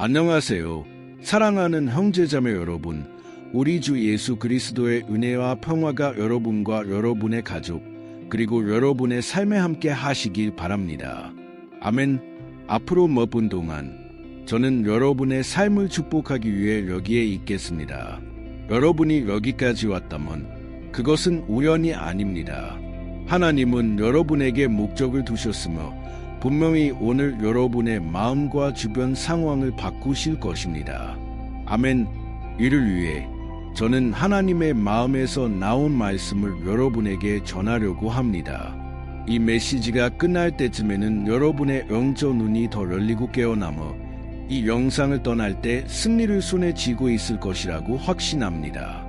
안녕하세요. 사랑하는 형제자매 여러분, 우리 주 예수 그리스도의 은혜와 평화가 여러분과 여러분의 가족, 그리고 여러분의 삶에 함께 하시길 바랍니다. 아멘. 앞으로 몇 분 동안 저는 여러분의 삶을 축복하기 위해 여기에 있겠습니다. 여러분이 여기까지 왔다면 그것은 우연이 아닙니다. 하나님은 여러분에게 목적을 두셨으며 분명히 오늘 여러분의 마음과 주변 상황을 바꾸실 것입니다. 아멘. 이를 위해 저는 하나님의 마음에서 나온 말씀을 여러분에게 전하려고 합니다. 이 메시지가 끝날 때쯤에는 여러분의 영적 눈이 더 열리고 깨어나며 이 영상을 떠날 때 승리를 손에 쥐고 있을 것이라고 확신합니다.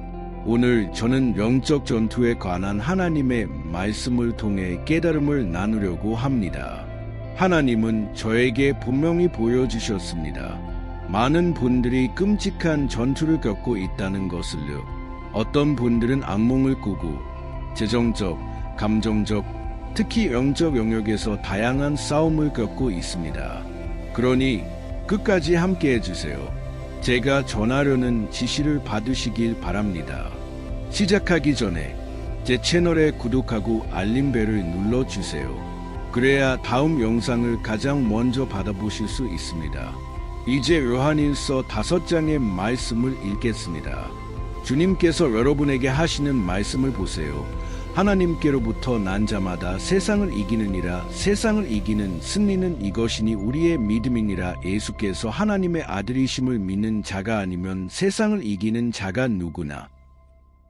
오늘 저는 영적 전투에 관한 하나님의 말씀을 통해 깨달음을 나누려고 합니다. 하나님은 저에게 분명히 보여주셨습니다. 많은 분들이 끔찍한 전투를 겪고 있다는 것을요. 어떤 분들은 악몽을 꾸고 재정적, 감정적, 특히 영적 영역에서 다양한 싸움을 겪고 있습니다. 그러니 끝까지 함께 해주세요. 제가 전하려는 지시를 받으시길 바랍니다. 시작하기 전에 제 채널에 구독하고 알림벨을 눌러주세요. 그래야 다음 영상을 가장 먼저 받아보실 수 있습니다. 이제 요한일서 5장의 말씀을 읽겠습니다. 주님께서 여러분에게 하시는 말씀을 보세요. 하나님께로부터 난 자마다 세상을 이기느니라. 세상을 이기는 승리는 이것이니 우리의 믿음이니라. 예수께서 하나님의 아들이심을 믿는 자가 아니면 세상을 이기는 자가 누구나.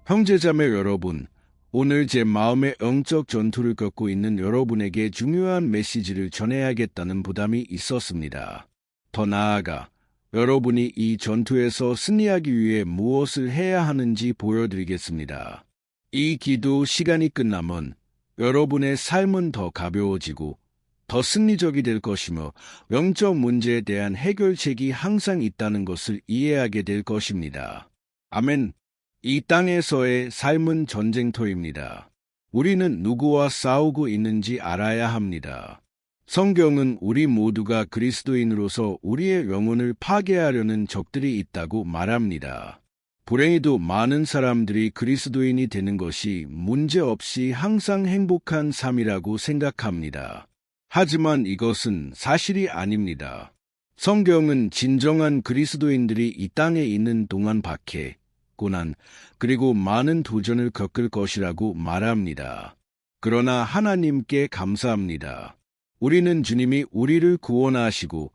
형제자매 여러분, 오늘 제 마음의 영적 전투를 겪고 있는 여러분에게 중요한 메시지를 전해야겠다는 부담이 있었습니다. 더 나아가 여러분이 이 전투에서 승리하기 위해 무엇을 해야 하는지 보여드리겠습니다. 이 기도 시간이 끝나면 여러분의 삶은 더 가벼워지고 더 승리적이 될 것이며 영적 문제에 대한 해결책이 항상 있다는 것을 이해하게 될 것입니다. 아멘. 이 땅에서의 삶은 전쟁터입니다. 우리는 누구와 싸우고 있는지 알아야 합니다. 성경은 우리 모두가 그리스도인으로서 우리의 영혼을 파괴하려는 적들이 있다고 말합니다. 불행히도 많은 사람들이 그리스도인이 되는 것이 문제없이 항상 행복한 삶이라고 생각합니다. 하지만 이것은 사실이 아닙니다. 성경은 진정한 그리스도인들이 이 땅에 있는 동안 박해, 고난, 그리고 많은 도전을 겪을 것이라고 말합니다. 그러나 하나님께 감사합니다. 우리는 주님이 우리를 구원하시고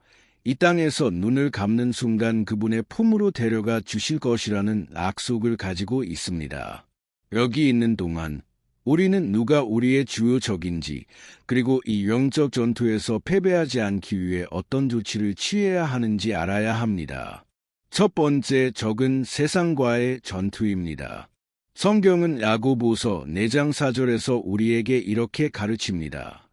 이 땅에서 눈을 감는 순간 그분의 품으로 데려가 주실 것이라는 약속을 가지고 있습니다. 여기 있는 동안 우리는 누가 우리의 주요 적인지, 그리고 이 영적 전투에서 패배하지 않기 위해 어떤 조치를 취해야 하는지 알아야 합니다. 첫 번째 적은 세상과의 전투입니다. 성경은 야고보서 4장 4절에서 우리에게 이렇게 가르칩니다.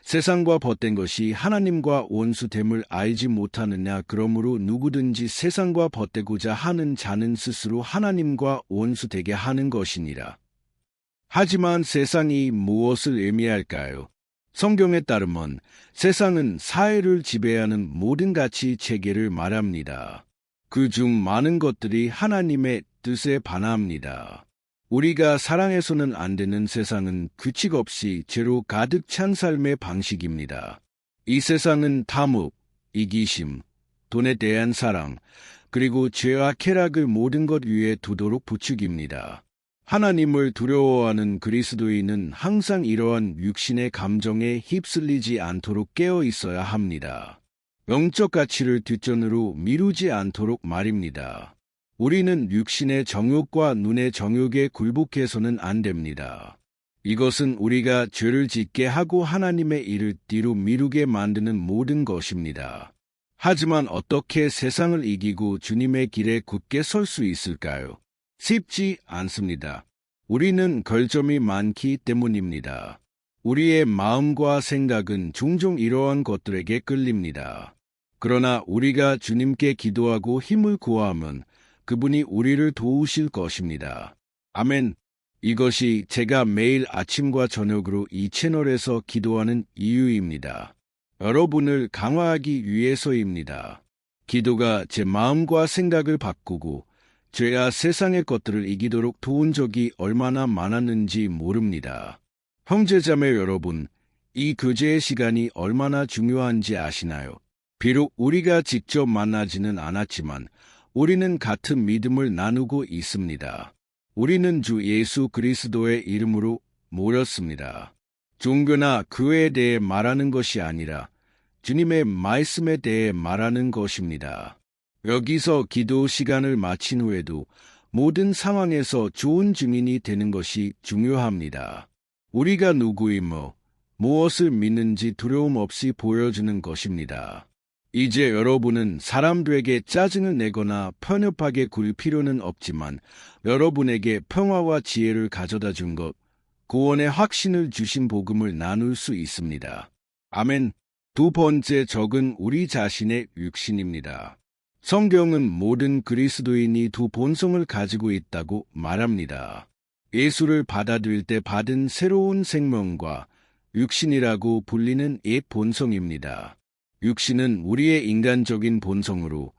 세상과 벗된 것이 하나님과 원수됨을 알지 못하느냐. 그러므로 누구든지 세상과 벗되고자 하는 자는 스스로 하나님과 원수되게 하는 것이니라. 하지만 세상이 무엇을 의미할까요? 성경에 따르면 세상은 사회를 지배하는 모든 가치 체계를 말합니다. 그 중 많은 것들이 하나님의 뜻에 반합니다. 우리가 사랑해서는 안 되는 세상은 규칙 없이 죄로 가득 찬 삶의 방식입니다. 이 세상은 탐욕, 이기심, 돈에 대한 사랑, 그리고 죄와 쾌락을 모든 것 위에 두도록 부추깁니다. 하나님을 두려워하는 그리스도인은 항상 이러한 육신의 감정에 휩쓸리지 않도록 깨어 있어야 합니다. 영적 가치를 뒷전으로 미루지 않도록 말입니다. 우리는 육신의 정욕과 눈의 정욕에 굴복해서는 안 됩니다. 이것은 우리가 죄를 짓게 하고 하나님의 일을 뒤로 미루게 만드는 모든 것입니다. 하지만 어떻게 세상을 이기고 주님의 길에 굳게 설 수 있을까요? 쉽지 않습니다. 우리는 결점이 많기 때문입니다. 우리의 마음과 생각은 종종 이러한 것들에게 끌립니다. 그러나 우리가 주님께 기도하고 힘을 구하면 그분이 우리를 도우실 것입니다. 아멘. 이것이 제가 매일 아침과 저녁으로 이 채널에서 기도하는 이유입니다. 여러분을 강화하기 위해서입니다. 기도가 제 마음과 생각을 바꾸고 죄와 세상의 것들을 이기도록 도운 적이 얼마나 많았는지 모릅니다. 형제자매 여러분, 이 교제의 시간이 얼마나 중요한지 아시나요? 비록 우리가 직접 만나지는 않았지만 우리는 같은 믿음을 나누고 있습니다. 우리는 주 예수 그리스도의 이름으로 모였습니다. 종교나 교회에 대해 말하는 것이 아니라 주님의 말씀에 대해 말하는 것입니다. 여기서 기도 시간을 마친 후에도 모든 상황에서 좋은 증인이 되는 것이 중요합니다. 우리가 누구이며 무엇을 믿는지 두려움 없이 보여주는 것입니다. 이제 여러분은 사람들에게 짜증을 내거나 편협하게 굴 필요는 없지만 여러분에게 평화와 지혜를 가져다 준 것, 구원의 확신을 주신 복음을 나눌 수 있습니다. 아멘. 두 번째 적은 우리 자신의 육신입니다. 성경은 모든 그리스도인이 두 본성을 가지고 있다고 말합니다. 예수를 받아들일 때 받은 새로운 생명과 육신이라고 불리는 옛 본성입니다. 육신은 우리의 인간적인 본성으로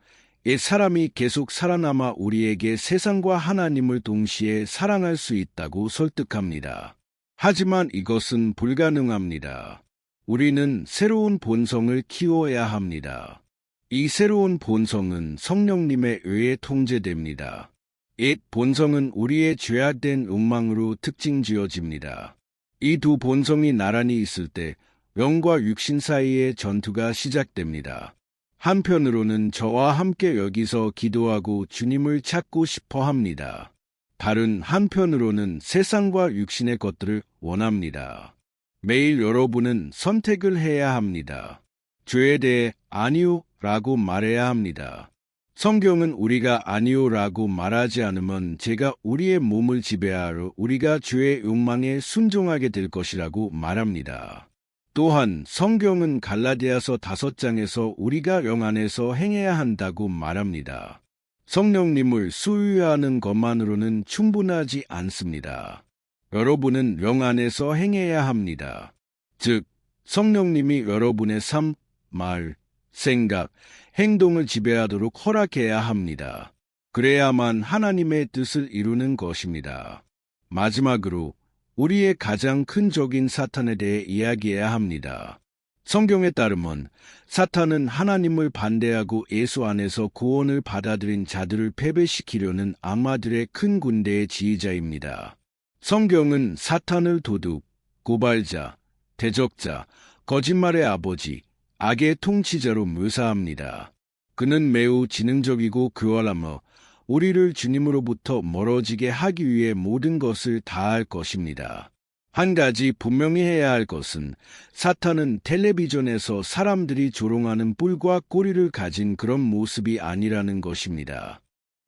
옛 사람이 계속 살아남아 우리에게 세상과 하나님을 동시에 사랑할 수 있다고 설득합니다. 하지만 이것은 불가능합니다. 우리는 새로운 본성을 키워야 합니다. 이 새로운 본성은 성령님에 의해 통제됩니다. 옛 본성은 우리의 죄악된 욕망으로 특징지어집니다. 이 두 본성이 나란히 있을 때 영과 육신 사이의 전투가 시작됩니다. 한편으로는 저와 함께 여기서 기도하고 주님을 찾고 싶어 합니다. 다른 한편으로는 세상과 육신의 것들을 원합니다. 매일 여러분은 선택을 해야 합니다. 죄에 대해 아니요 라고 말해야 합니다. 성경은 우리가 아니요 라고 말하지 않으면 죄가 우리의 몸을 지배하여 우리가 죄의 욕망에 순종하게 될 것이라고 말합니다. 또한 성경은 갈라디아서 5장에서 우리가 영 안에서 행해야 한다고 말합니다. 성령님을 소유하는 것만으로는 충분하지 않습니다. 여러분은 영 안에서 행해야 합니다. 즉, 성령님이 여러분의 삶, 말, 생각, 행동을 지배하도록 허락해야 합니다. 그래야만 하나님의 뜻을 이루는 것입니다. 마지막으로 우리의 가장 큰 적인 사탄에 대해 이야기해야 합니다. 성경에 따르면 사탄은 하나님을 반대하고 예수 안에서 구원을 받아들인 자들을 패배시키려는 악마들의 큰 군대의 지휘자입니다. 성경은 사탄을 도둑, 고발자, 대적자, 거짓말의 아버지, 악의 통치자로 묘사합니다. 그는 매우 지능적이고 교활하며 우리를 주님으로부터 멀어지게 하기 위해 모든 것을 다할 것입니다. 한 가지 분명히 해야 할 것은 사탄은 텔레비전에서 사람들이 조롱하는 뿔과 꼬리를 가진 그런 모습이 아니라는 것입니다.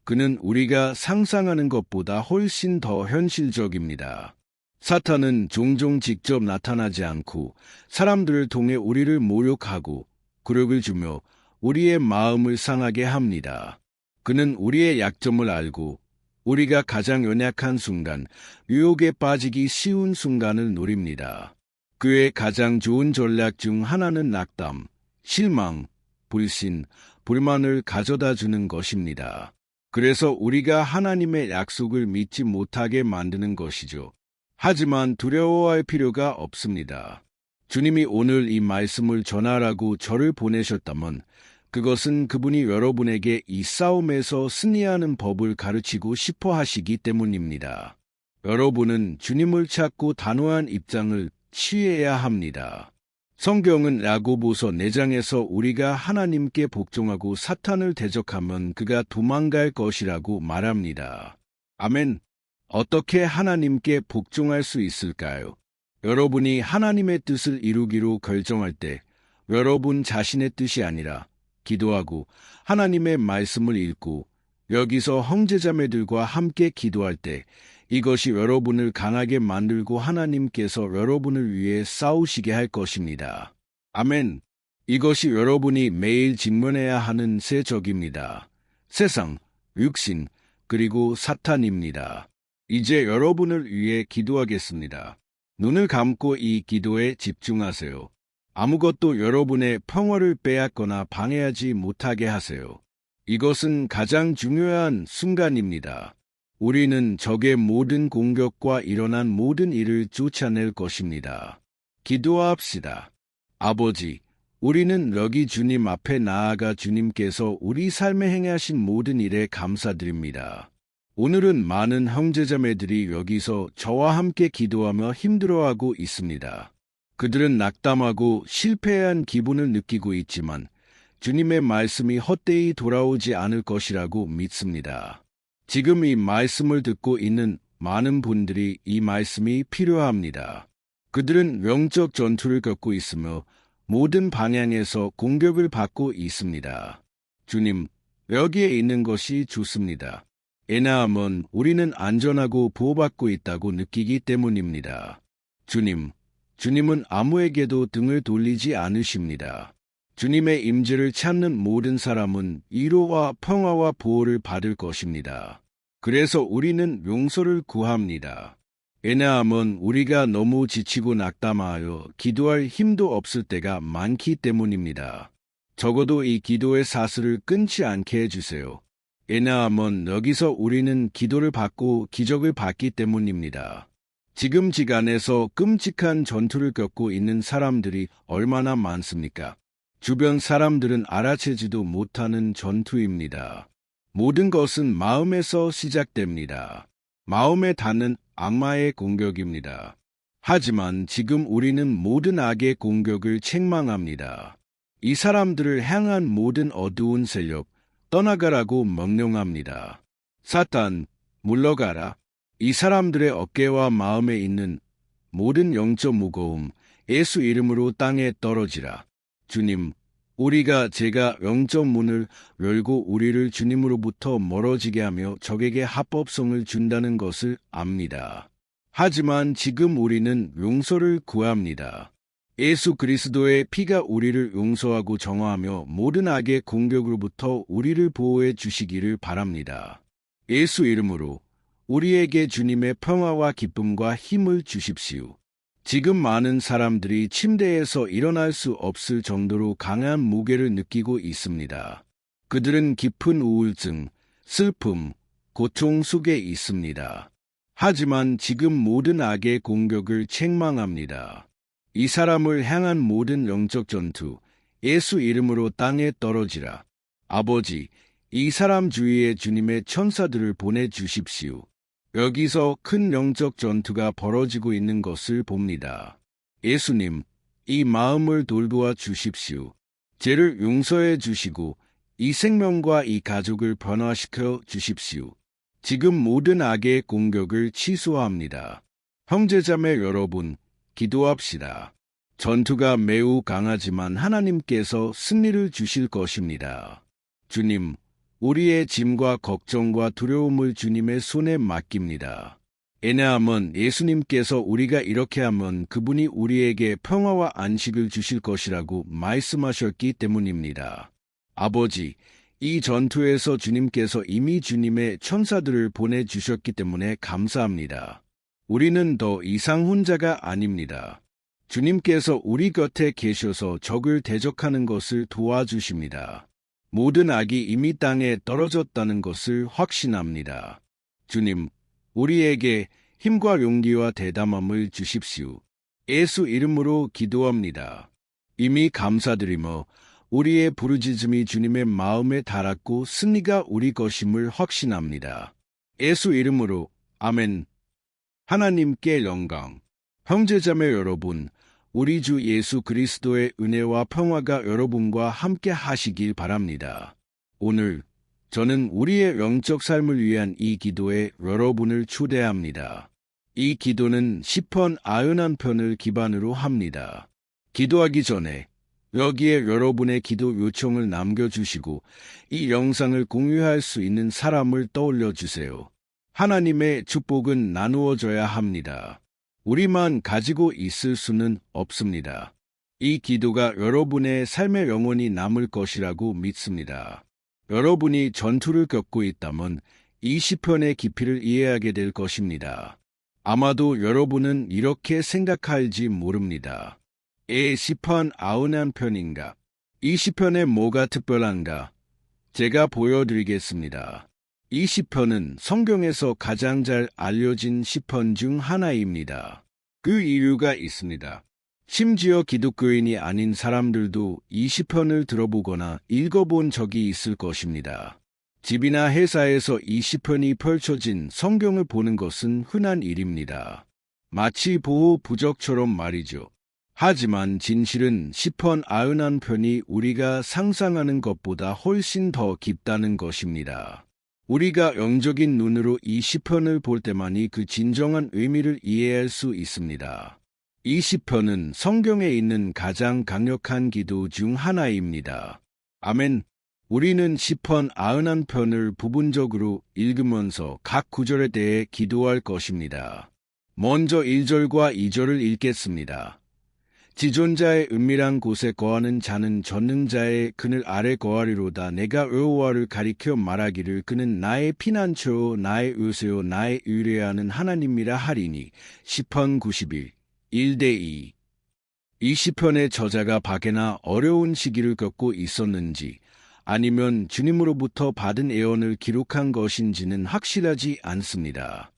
그는 우리가 상상하는 것보다 훨씬 더 현실적입니다. 사탄은 종종 직접 나타나지 않고 사람들을 통해 우리를 모욕하고 굴욕을 주며 우리의 마음을 상하게 합니다. 그는 우리의 약점을 알고 우리가 가장 연약한 순간, 유혹에 빠지기 쉬운 순간을 노립니다. 그의 가장 좋은 전략 중 하나는 낙담, 실망, 불신, 불만을 가져다 주는 것입니다. 그래서 우리가 하나님의 약속을 믿지 못하게 만드는 것이죠. 하지만 두려워할 필요가 없습니다. 주님이 오늘 이 말씀을 전하라고 저를 보내셨다면 그것은 그분이 여러분에게 이 싸움에서 승리하는 법을 가르치고 싶어 하시기 때문입니다. 여러분은 주님을 찾고 단호한 입장을 취해야 합니다. 성경은 야고보서 4장에서 우리가 하나님께 복종하고 사탄을 대적하면 그가 도망갈 것이라고 말합니다. 아멘. 어떻게 하나님께 복종할 수 있을까요? 여러분이 하나님의 뜻을 이루기로 결정할 때 여러분 자신의 뜻이 아니라 기도하고 하나님의 말씀을 읽고 여기서 형제자매들과 함께 기도할 때 이것이 여러분을 강하게 만들고 하나님께서 여러분을 위해 싸우시게 할 것입니다. 아멘. 이것이 여러분이 매일 직면해야 하는 새 적입니다. 세상, 육신, 그리고 사탄입니다. 이제 여러분을 위해 기도하겠습니다. 눈을 감고 이 기도에 집중하세요. 아무것도 여러분의 평화를 빼앗거나 방해하지 못하게 하세요. 이것은 가장 중요한 순간입니다. 우리는 적의 모든 공격과 일어난 모든 일을 쫓아낼 것입니다. 기도합시다. 아버지, 우리는 여기 주님 앞에 나아가 주님께서 우리 삶에 행하신 모든 일에 감사드립니다. 오늘은 많은 형제자매들이 여기서 저와 함께 기도하며 힘들어하고 있습니다. 그들은 낙담하고 실패한 기분을 느끼고 있지만 주님의 말씀이 헛되이 돌아오지 않을 것이라고 믿습니다. 지금 이 말씀을 듣고 있는 많은 분들이 이 말씀이 필요합니다. 그들은 영적 전투를 겪고 있으며 모든 방향에서 공격을 받고 있습니다. 주님, 여기에 있는 것이 좋습니다. 왜냐하면 우리는 안전하고 보호받고 있다고 느끼기 때문입니다. 주님은 아무에게도 등을 돌리지 않으십니다. 주님의 임재를 찾는 모든 사람은 위로와 평화와 보호를 받을 것입니다. 그래서 우리는 용서를 구합니다. 왜냐하면 우리가 너무 지치고 낙담하여 기도할 힘도 없을 때가 많기 때문입니다. 적어도 이 기도의 사슬을 끊지 않게 해주세요. 왜냐하면 여기서 우리는 기도를 받고 기적을 받기 때문입니다. 지금 시간에서 끔찍한 전투를 겪고 있는 사람들이 얼마나 많습니까? 주변 사람들은 알아채지도 못하는 전투입니다. 모든 것은 마음에서 시작됩니다. 마음에 닿는 악마의 공격입니다. 하지만 지금 우리는 모든 악의 공격을 책망합니다. 이 사람들을 향한 모든 어두운 세력, 떠나가라고 명령합니다. 사탄, 물러가라. 이 사람들의 어깨와 마음에 있는 모든 영적 무거움, 예수 이름으로 땅에 떨어지라. 주님, 제가 영적 문을 열고 우리를 주님으로부터 멀어지게 하며 적에게 합법성을 준다는 것을 압니다. 하지만 지금 우리는 용서를 구합니다. 예수 그리스도의 피가 우리를 용서하고 정화하며 모든 악의 공격으로부터 우리를 보호해 주시기를 바랍니다. 예수 이름으로 우리에게 주님의 평화와 기쁨과 힘을 주십시오. 지금 많은 사람들이 침대에서 일어날 수 없을 정도로 강한 무게를 느끼고 있습니다. 그들은 깊은 우울증, 슬픔, 고통 속에 있습니다. 하지만 지금 모든 악의 공격을 책망합니다. 이 사람을 향한 모든 영적 전투, 예수 이름으로 땅에 떨어지라. 아버지, 이 사람 주위에 주님의 천사들을 보내주십시오. 여기서 큰 영적 전투가 벌어지고 있는 것을 봅니다. 예수님, 이 마음을 돌보아 주십시오. 죄를 용서해 주시고 이 생명과 이 가족을 변화시켜 주십시오. 지금 모든 악의 공격을 취소합니다. 형제자매 여러분, 기도합시다. 전투가 매우 강하지만 하나님께서 승리를 주실 것입니다. 주님, 우리의 짐과 걱정과 두려움을 주님의 손에 맡깁니다. 왜냐하면 예수님께서 우리가 이렇게 하면 그분이 우리에게 평화와 안식을 주실 것이라고 말씀하셨기 때문입니다. 아버지, 이 전투에서 주님께서 이미 주님의 천사들을 보내주셨기 때문에 감사합니다. 우리는 더 이상 혼자가 아닙니다. 주님께서 우리 곁에 계셔서 적을 대적하는 것을 도와주십니다. 모든 악이 이미 땅에 떨어졌다는 것을 확신합니다. 주님, 우리에게 힘과 용기와 대담함을 주십시오. 예수 이름으로 기도합니다. 이미 감사드리며 우리의 부르짖음이 주님의 마음에 닿았고 승리가 우리 것임을 확신합니다. 예수 이름으로 아멘. 하나님께 영광. 형제자매 여러분, 우리 주 예수 그리스도의 은혜와 평화가 여러분과 함께 하시길 바랍니다. 오늘 저는 우리의 영적 삶을 위한 이 기도에 여러분을 초대합니다. 이 기도는 시편 91편을 기반으로 합니다. 기도하기 전에 여기에 여러분의 기도 요청을 남겨주시고 이 영상을 공유할 수 있는 사람을 떠올려 주세요. 하나님의 축복은 나누어져야 합니다. 우리만 가지고 있을 수는 없습니다. 이 기도가 여러분의 삶에 영원히 남을 것이라고 믿습니다. 여러분이 전투를 겪고 있다면 이 시편의 깊이를 이해하게 될 것입니다. 아마도 여러분은 이렇게 생각할지 모릅니다. 시편 91편인가? 이 시편에 뭐가 특별한가? 제가 보여드리겠습니다. 이 시편은 성경에서 가장 잘 알려진 시편 중 하나입니다. 그 이유가 있습니다. 심지어 기독교인이 아닌 사람들도 이 시편을 들어보거나 읽어본 적이 있을 것입니다. 집이나 회사에서 이 시편이 펼쳐진 성경을 보는 것은 흔한 일입니다. 마치 보호 부적처럼 말이죠. 하지만 진실은 시편 91편이 우리가 상상하는 것보다 훨씬 더 깊다는 것입니다. 우리가 영적인 눈으로 이 시편을 볼 때만이 그 진정한 의미를 이해할 수 있습니다. 이 시편은 성경에 있는 가장 강력한 기도 중 하나입니다. 아멘. 우리는 시편 91편을 부분적으로 읽으면서 각 구절에 대해 기도할 것입니다. 먼저 1절과 2절을 읽겠습니다. 지존자의 은밀한 곳에 거하는 자는 전능자의 그늘 아래 거하리로다. 내가 여호와를 가리켜 말하기를 그는 나의 피난처요 나의 요새요 나의 의뢰하는 하나님이라 하리니. 시편 91, 1-2. 이 시편의 저자가 박해나 어려운 시기를 겪고 있었는지 아니면 주님으로부터 받은 예언을 기록한 것인지는 확실하지 않습니다.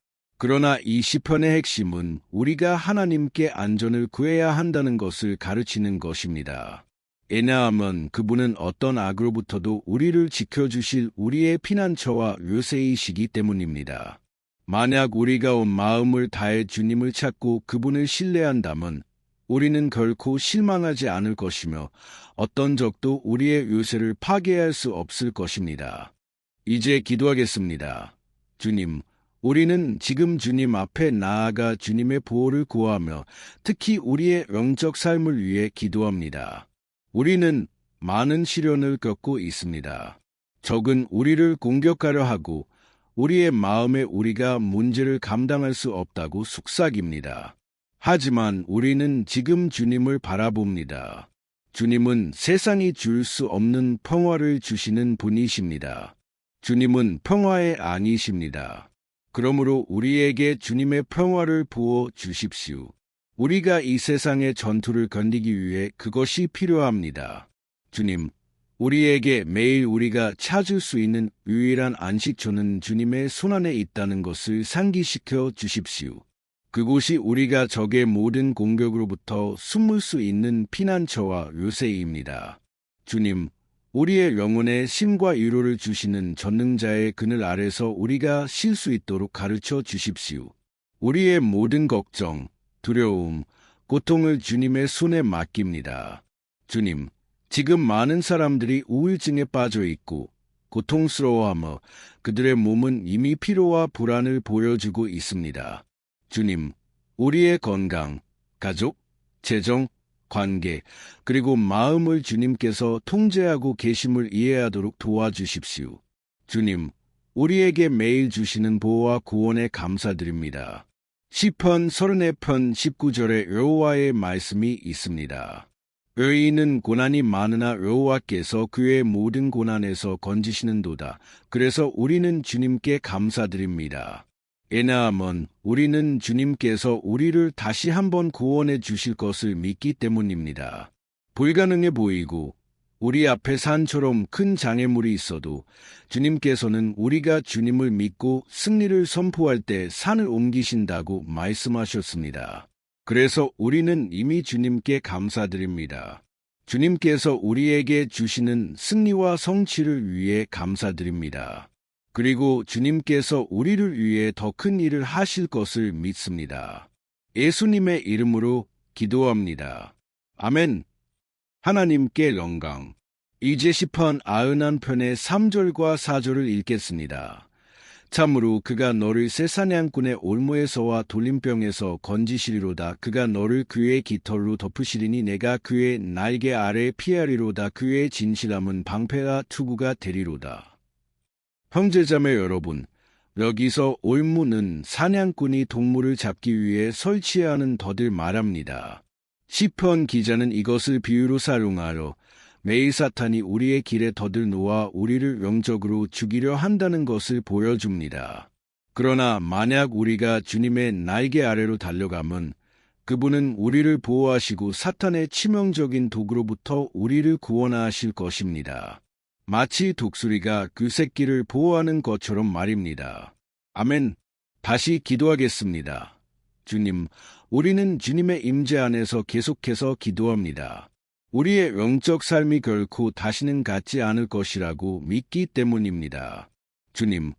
그러나 이 시편의 핵심은 우리가 하나님께 안전을 구해야 한다는 것을 가르치는 것입니다. 왜냐하면 그분은 어떤 악으로부터도 우리를 지켜주실 우리의 피난처와 요새이시기 때문입니다. 만약 우리가 온 마음을 다해 주님을 찾고 그분을 신뢰한다면 우리는 결코 실망하지 않을 것이며 어떤 적도 우리의 요새를 파괴할 수 없을 것입니다. 이제 기도하겠습니다. 주님, 우리는 지금 주님 앞에 나아가 주님의 보호를 구하며 특히 우리의 영적 삶을 위해 기도합니다. 우리는 많은 시련을 겪고 있습니다. 적은 우리를 공격하려 하고 우리의 마음에 우리가 문제를 감당할 수 없다고 속삭입니다. 하지만 우리는 지금 주님을 바라봅니다. 주님은 세상이 줄 수 없는 평화를 주시는 분이십니다. 주님은 평화의 아니십니다. 그러므로 우리에게 주님의 평화를 부어 주십시오. 우리가 이 세상의 전투를 견디기 위해 그것이 필요합니다. 주님, 우리에게 매일 우리가 찾을 수 있는 유일한 안식처는 주님의 손안에 있다는 것을 상기시켜 주십시오. 그곳이 우리가 적의 모든 공격으로부터 숨을 수 있는 피난처와 요새입니다. 주님, 우리의 영혼에 쉼과 위로를 주시는 전능자의 그늘 아래서 우리가 쉴 수 있도록 가르쳐 주십시오. 우리의 모든 걱정, 두려움, 고통을 주님의 손에 맡깁니다. 주님, 지금 많은 사람들이 우울증에 빠져 있고 고통스러워하며 그들의 몸은 이미 피로와 불안을 보여주고 있습니다. 주님, 우리의 건강, 가족, 재정, 관계, 그리고 마음을 주님께서 통제하고 계심을 이해하도록 도와주십시오. 주님, 우리에게 매일 주시는 보호와 구원에 감사드립니다. 시편 34편 19절에 여호와의 말씀이 있습니다. 의인은 고난이 많으나 여호와께서 그의 모든 고난에서 건지시는도다. 그래서 우리는 주님께 감사드립니다. 왜냐하면 우리는 주님께서 우리를 다시 한번 구원해 주실 것을 믿기 때문입니다. 불가능해 보이고 우리 앞에 산처럼 큰 장애물이 있어도 주님께서는 우리가 주님을 믿고 승리를 선포할 때 산을 옮기신다고 말씀하셨습니다. 그래서 우리는 이미 주님께 감사드립니다. 주님께서 우리에게 주시는 승리와 성취를 위해 감사드립니다. 그리고 주님께서 우리를 위해 더 큰 일을 하실 것을 믿습니다. 예수님의 이름으로 기도합니다. 아멘. 하나님께 영광. 이제 시편 91편의 3절과 4절을 읽겠습니다. 참으로 그가 너를 새 사냥꾼의 올무에서와 돌림병에서 건지시리로다. 그가 너를 그의 깃털로 덮으시리니 내가 그의 날개 아래 피하리로다. 그의 진실함은 방패와 투구가 되리로다. 형제자매 여러분, 여기서 올무는 사냥꾼이 동물을 잡기 위해 설치하는 덫을 말합니다. 시편 기자는 이것을 비유로 사용하여 매일 사탄이 우리의 길에 덫을 놓아 우리를 영적으로 죽이려 한다는 것을 보여줍니다. 그러나 만약 우리가 주님의 날개 아래로 달려가면 그분은 우리를 보호하시고 사탄의 치명적인 도구로부터 우리를 구원하실 것입니다. 마치 독수리가 그 새끼를 보호하는 것처럼 말입니다. 아멘. 다시 기도하겠습니다. 주님, 우리는 주님의 임재 안에서 계속해서 기도합니다. 우리의 영적 삶이 결코 다시는 같지 않을 것이라고 믿기 때문입니다. 주님,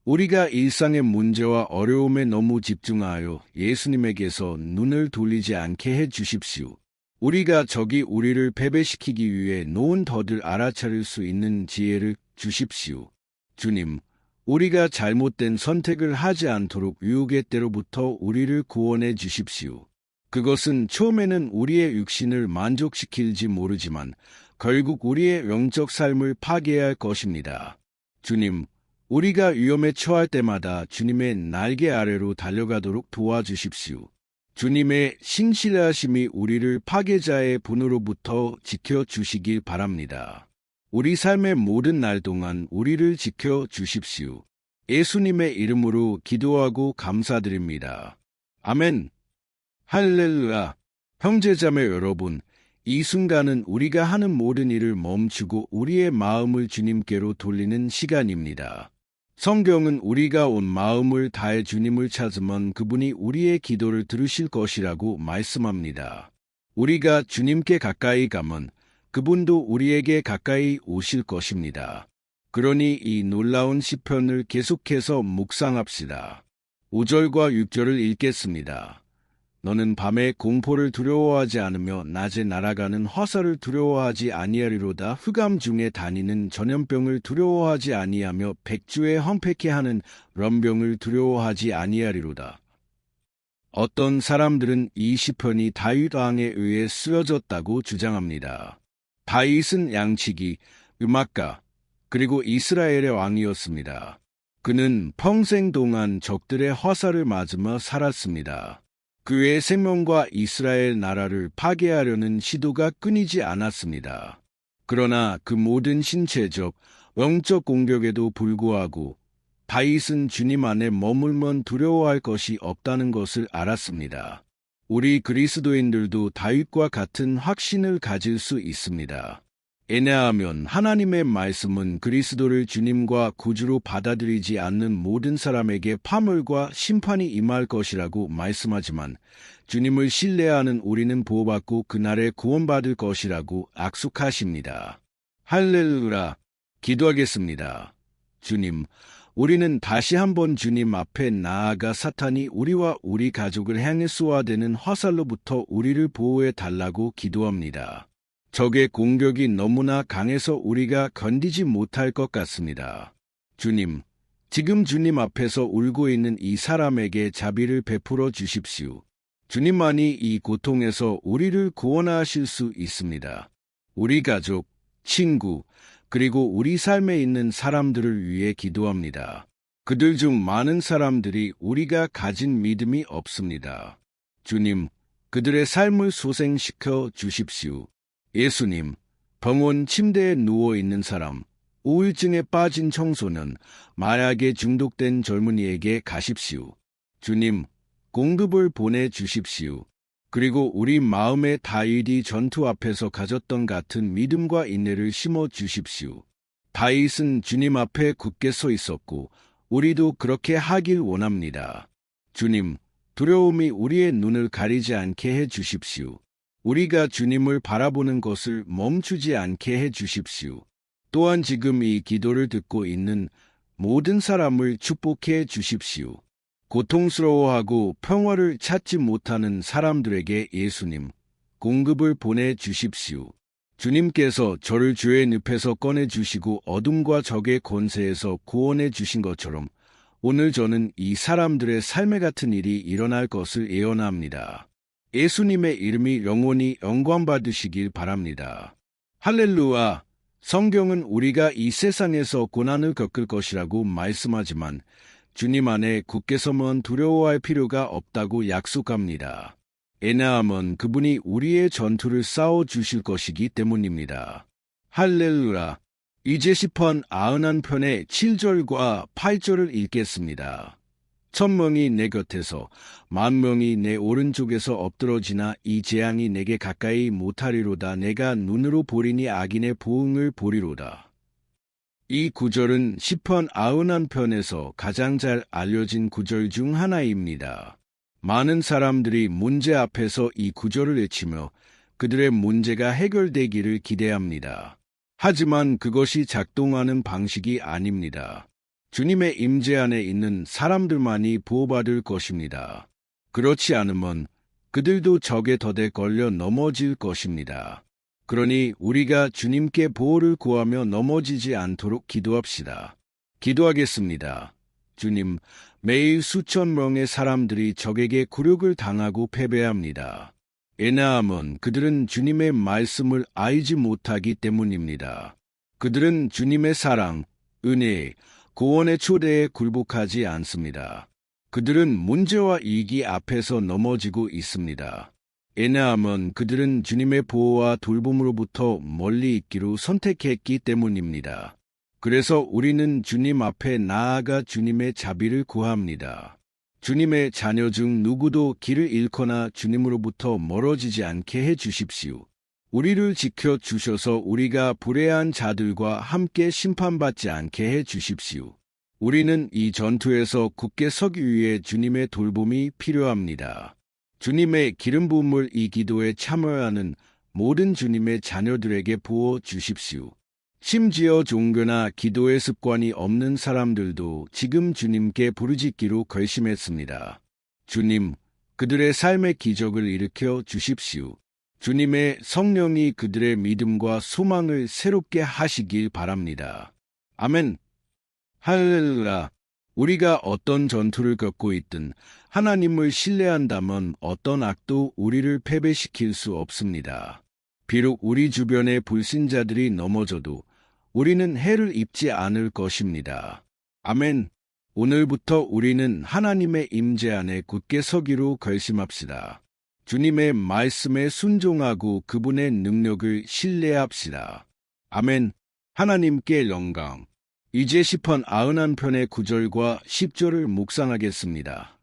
우리가 일상의 문제와 어려움에 너무 집중하여 예수님에게서 눈을 돌리지 않게 해 주십시오. 우리가 적이 우리를 패배시키기 위해 놓은 덫을 알아차릴 수 있는 지혜를 주십시오. 주님, 우리가 잘못된 선택을 하지 않도록 유혹의 때로부터 우리를 구원해 주십시오. 그것은 처음에는 우리의 육신을 만족시킬지 모르지만 결국 우리의 영적 삶을 파괴할 것입니다. 주님, 우리가 위험에 처할 때마다 주님의 날개 아래로 달려가도록 도와주십시오. 주님의 신실하심이 우리를 파괴자의 분으로부터 지켜주시길 바랍니다. 우리 삶의 모든 날 동안 우리를 지켜주십시오. 예수님의 이름으로 기도하고 감사드립니다. 아멘. 할렐루야. 형제자매 여러분, 이 순간은 우리가 하는 모든 일을 멈추고 우리의 마음을 주님께로 돌리는 시간입니다. 성경은 우리가 온 마음을 다해 주님을 찾으면 그분이 우리의 기도를 들으실 것이라고 말씀합니다. 우리가 주님께 가까이 가면 그분도 우리에게 가까이 오실 것입니다. 그러니 이 놀라운 시편을 계속해서 묵상합시다. 5절과 6절을 읽겠습니다. 너는 밤에 공포를 두려워하지 않으며 낮에 날아가는 화살을 두려워하지 아니하리로다. 흑암 중에 다니는 전염병을 두려워하지 아니하며 백주에 험패케 하는 럼병을 두려워하지 아니하리로다. 어떤 사람들은 이 시편이 다윗 왕에 의해 쓰여졌다고 주장합니다. 다윗은 양치기, 음악가, 그리고 이스라엘의 왕이었습니다. 그는 평생 동안 적들의 화살을 맞으며 살았습니다. 그의 생명과 이스라엘 나라를 파괴하려는 시도가 끊이지 않았습니다. 그러나 그 모든 신체적, 영적 공격에도 불구하고 다윗은 주님 안에 머물면 두려워할 것이 없다는 것을 알았습니다. 우리 그리스도인들도 다윗과 같은 확신을 가질 수 있습니다. 왜냐하면 하나님의 말씀은 그리스도를 주님과 구주로 받아들이지 않는 모든 사람에게 파멸과 심판이 임할 것이라고 말씀하지만 주님을 신뢰하는 우리는 보호받고 그날에 구원받을 것이라고 약속하십니다. 할렐루야. 기도하겠습니다. 주님, 우리는 다시 한번 주님 앞에 나아가 사탄이 우리와 우리 가족을 향해 쏘아대는 화살로부터 우리를 보호해 달라고 기도합니다. 적의 공격이 너무나 강해서 우리가 견디지 못할 것 같습니다. 주님, 지금 주님 앞에서 울고 있는 이 사람에게 자비를 베풀어 주십시오. 주님만이 이 고통에서 우리를 구원하실 수 있습니다. 우리 가족, 친구, 그리고 우리 삶에 있는 사람들을 위해 기도합니다. 그들 중 많은 사람들이 우리가 가진 믿음이 없습니다. 주님, 그들의 삶을 소생시켜 주십시오. 예수님, 병원 침대에 누워있는 사람, 우울증에 빠진 청소년, 마약에 중독된 젊은이에게 가십시오. 주님, 공급을 보내주십시오. 그리고 우리 마음에 다윗이 전투 앞에서 가졌던 같은 믿음과 인내를 심어주십시오. 다윗은 주님 앞에 굳게 서 있었고 우리도 그렇게 하길 원합니다. 주님, 두려움이 우리의 눈을 가리지 않게 해주십시오. 우리가 주님을 바라보는 것을 멈추지 않게 해주십시오. 또한 지금 이 기도를 듣고 있는 모든 사람을 축복해 주십시오. 고통스러워하고 평화를 찾지 못하는 사람들에게 예수님, 공급을 보내주십시오. 주님께서 저를 죄의 늪에서 꺼내주시고 어둠과 적의 권세에서 구원해 주신 것처럼 오늘 저는 이 사람들의 삶에 같은 일이 일어날 것을 예언합니다. 예수님의 이름이 영원히 영광받으시길 바랍니다. 할렐루야! 성경은 우리가 이 세상에서 고난을 겪을 것이라고 말씀하지만 주님 안에 굳게 서면 두려워할 필요가 없다고 약속합니다. 왜냐하면 그분이 우리의 전투를 싸워주실 것이기 때문입니다. 할렐루야! 이제 시편 91편의 7절과 8절을 읽겠습니다. 천명이 내 곁에서 만명이 내 오른쪽에서 엎드러지나 이 재앙이 내게 가까이 못하리로다. 내가 눈으로 보리니 악인의 보응을 보리로다. 이 구절은 시편 91편에서 가장 잘 알려진 구절 중 하나입니다. 많은 사람들이 문제 앞에서 이 구절을 외치며 그들의 문제가 해결되기를 기대합니다. 하지만 그것이 작동하는 방식이 아닙니다. 주님의 임재 안에 있는 사람들만이 보호받을 것입니다. 그렇지 않으면 그들도 적의 덫에 걸려 넘어질 것입니다. 그러니 우리가 주님께 보호를 구하며 넘어지지 않도록 기도합시다. 기도하겠습니다. 주님, 매일 수천 명의 사람들이 적에게 굴욕을 당하고 패배합니다. 왜냐하면 그들은 주님의 말씀을 알지 못하기 때문입니다. 그들은 주님의 사랑, 은혜, 구원의 초대에 굴복하지 않습니다. 그들은 문제와 위기 앞에서 넘어지고 있습니다. 왜냐하면 그들은 주님의 보호와 돌봄으로부터 멀리 있기로 선택했기 때문입니다. 그래서 우리는 주님 앞에 나아가 주님의 자비를 구합니다. 주님의 자녀 중 누구도 길을 잃거나 주님으로부터 멀어지지 않게 해 주십시오. 우리를 지켜주셔서 우리가 불의한 자들과 함께 심판받지 않게 해 주십시오. 우리는 이 전투에서 굳게 서기 위해 주님의 돌봄이 필요합니다. 주님의 기름 부음을 이 기도에 참여하는 모든 주님의 자녀들에게 부어 주십시오. 심지어 종교나 기도의 습관이 없는 사람들도 지금 주님께 부르짖기로 결심했습니다. 주님, 그들의 삶의 기적을 일으켜 주십시오. 주님의 성령이 그들의 믿음과 소망을 새롭게 하시길 바랍니다. 아멘. 할렐루야. 우리가 어떤 전투를 겪고 있든 하나님을 신뢰한다면 어떤 악도 우리를 패배시킬 수 없습니다. 비록 우리 주변의 불신자들이 넘어져도 우리는 해를 입지 않을 것입니다. 아멘. 오늘부터 우리는 하나님의 임재 안에 굳게 서기로 결심합시다. 주님의 말씀에 순종하고 그분의 능력을 신뢰합시다. 아멘. 하나님께 영광. 이제 시편 91편의 9절과 10절을 묵상하겠습니다.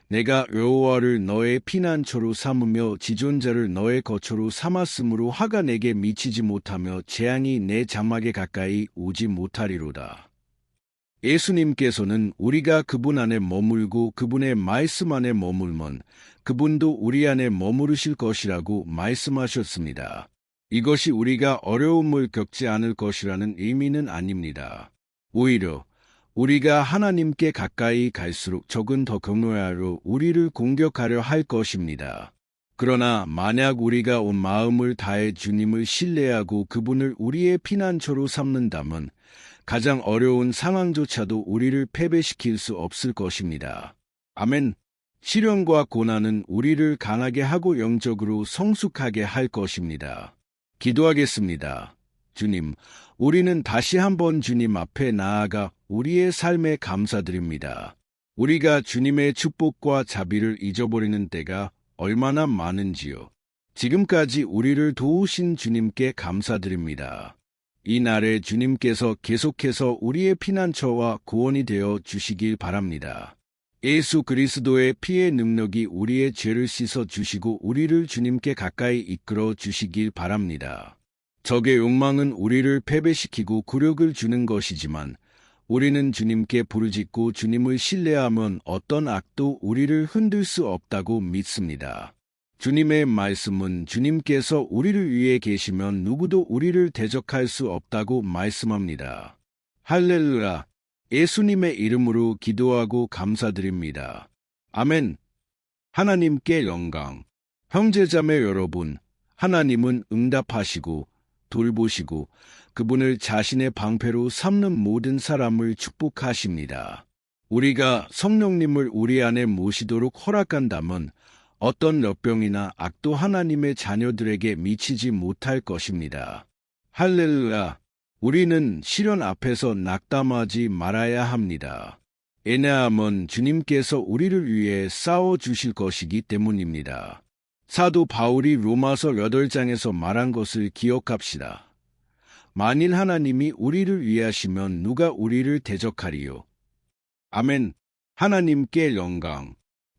내가 여호와를 너의 피난처로 삼으며 지존자를 너의 거처로 삼았으므로 화가 내게 미치지 못하며 재앙이 내 장막에 가까이 오지 못하리로다. 예수님께서는 우리가 그분 안에 머물고 그분의 말씀 안에 머물면 그분도 우리 안에 머무르실 것이라고 말씀하셨습니다. 이것이 우리가 어려움을 겪지 않을 것이라는 의미는 아닙니다. 오히려 우리가 하나님께 가까이 갈수록 적은 더 경노하여 우리를 공격하려 할 것입니다. 그러나 만약 우리가 온 마음을 다해 주님을 신뢰하고 그분을 우리의 피난처로 삼는다면 가장 어려운 상황조차도 우리를 패배시킬 수 없을 것입니다. 아멘. 시련과 고난은 우리를 강하게 하고 영적으로 성숙하게 할 것입니다. 기도하겠습니다. 주님, 우리는 다시 한번 주님 앞에 나아가 우리의 삶에 감사드립니다. 우리가 주님의 축복과 자비를 잊어버리는 때가 얼마나 많은지요. 지금까지 우리를 도우신 주님께 감사드립니다. 이 날에 주님께서 계속해서 우리의 피난처와 구원이 되어 주시길 바랍니다. 예수 그리스도의 피의 능력이 우리의 죄를 씻어 주시고 우리를 주님께 가까이 이끌어 주시길 바랍니다. 적의 욕망은 우리를 패배시키고 굴욕을 주는 것이지만 우리는 주님께 부르짖고 주님을 신뢰하면 어떤 악도 우리를 흔들 수 없다고 믿습니다. 주님의 말씀은 주님께서 우리를 위해 계시면 누구도 우리를 대적할 수 없다고 말씀합니다. 할렐루야. 예수님의 이름으로 기도하고 감사드립니다. 아멘. 하나님께 영광. 형제자매 여러분, 하나님은 응답하시고 돌보시고 그분을 자신의 방패로 삼는 모든 사람을 축복하십니다. 우리가 성령님을 우리 안에 모시도록 허락한다면 어떤 역병이나 악도 하나님의 자녀들에게 미치지 못할 것입니다. 할렐루야. 우리는 시련 앞에서 낙담하지 말아야 합니다. 왜냐하면 주님께서 우리를 위해 싸워주실 것이기 때문입니다. 사도 바울이 로마서 8장에서 말한 것을 기억합시다. 만일 하나님이 우리를 위하시면 누가 우리를 대적하리요? 아멘. 하나님께 영광.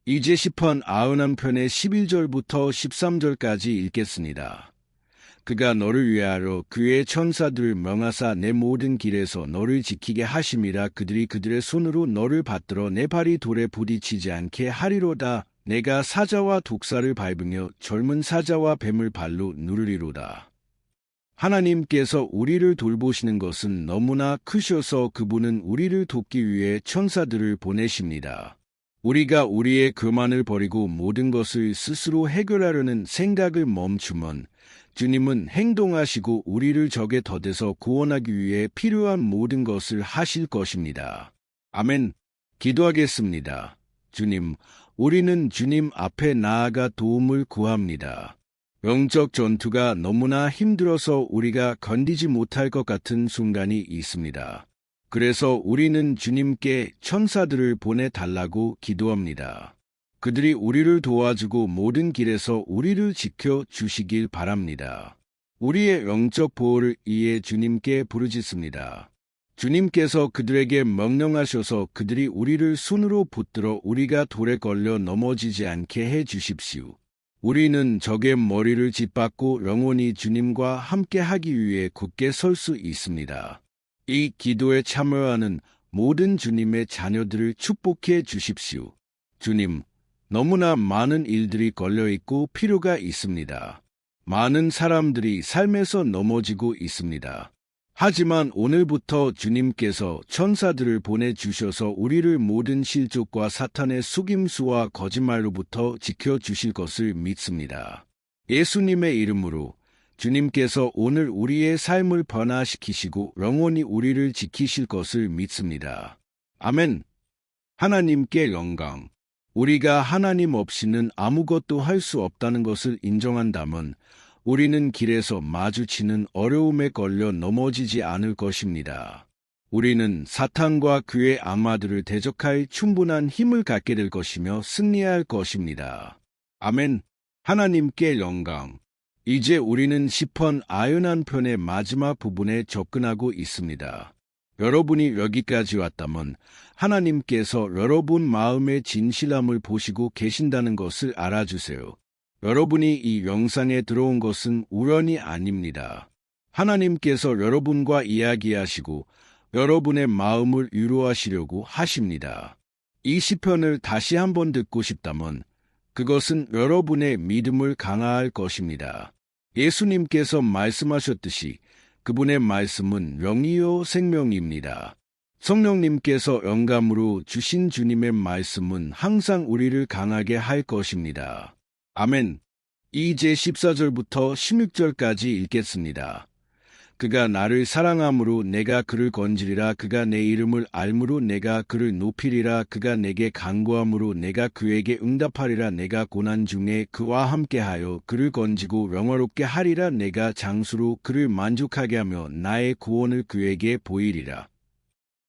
이제 시편 91편의 11절부터 13절까지 읽겠습니다. 그가 너를 위하여 그의 천사들을 명하사 내 모든 길에서 너를 지키게 하심이라. 그들이 그들의 손으로 너를 받들어 내 발이 돌에 부딪히지 않게 하리로다. 내가 사자와 독사를 밟으며 젊은 사자와 뱀을 발로 누르리로다. 하나님께서 우리를 돌보시는 것은 너무나 크셔서 그분은 우리를 돕기 위해 천사들을 보내십니다. 우리가 우리의 교만을 버리고 모든 것을 스스로 해결하려는 생각을 멈추면 주님은 행동하시고 우리를 적에 덧대서 구원하기 위해 필요한 모든 것을 하실 것입니다. 아멘. 기도하겠습니다. 주님, 우리는 주님 앞에 나아가 도움을 구합니다. 영적 전투가 너무나 힘들어서 우리가 견디지 못할 것 같은 순간이 있습니다. 그래서 우리는 주님께 천사들을 보내달라고 기도합니다. 그들이 우리를 도와주고 모든 길에서 우리를 지켜주시길 바랍니다. 우리의 영적 보호를 위해 주님께 부르짖습니다. 주님께서 그들에게 명령하셔서 그들이 우리를 손으로 붙들어 우리가 돌에 걸려 넘어지지 않게 해 주십시오. 우리는 적의 머리를 짓밟고 영원히 주님과 함께 하기 위해 굳게 설 수 있습니다. 이 기도에 참여하는 모든 주님의 자녀들을 축복해 주십시오. 주님, 너무나 많은 일들이 걸려있고 필요가 있습니다. 많은 사람들이 삶에서 넘어지고 있습니다. 하지만 오늘부터 주님께서 천사들을 보내주셔서 우리를 모든 실족과 사탄의 속임수와 거짓말로부터 지켜주실 것을 믿습니다. 예수님의 이름으로 주님께서 오늘 우리의 삶을 변화시키시고 영원히 우리를 지키실 것을 믿습니다. 아멘. 하나님께 영광. 우리가 하나님 없이는 아무것도 할 수 없다는 것을 인정한다면 우리는 길에서 마주치는 어려움에 걸려 넘어지지 않을 것입니다. 우리는 사탄과 그의 악마들을 대적할 충분한 힘을 갖게 될 것이며 승리할 것입니다. 아멘. 하나님께 영광. 이제 우리는 시편 91편의 마지막 부분에 접근하고 있습니다. 여러분이 여기까지 왔다면 하나님께서 여러분 마음의 진실함을 보시고 계신다는 것을 알아주세요. 여러분이 이 영상에 들어온 것은 우연이 아닙니다. 하나님께서 여러분과 이야기하시고 여러분의 마음을 위로하시려고 하십니다. 이 시편을 다시 한번 듣고 싶다면 그것은 여러분의 믿음을 강화할 것입니다. 예수님께서 말씀하셨듯이 그분의 말씀은 영이요 생명입니다. 성령님께서 영감으로 주신 주님의 말씀은 항상 우리를 강하게 할 것입니다. 아멘. 이제 14절부터 16절까지 읽겠습니다. 그가 나를 사랑함으로 내가 그를 건지리라. 그가 내 이름을 알므로 내가 그를 높이리라. 그가 내게 간구함으로 내가 그에게 응답하리라. 내가 고난 중에 그와 함께하여 그를 건지고 영화롭게 하리라. 내가 장수로 그를 만족하게 하며 나의 구원을 그에게 보이리라.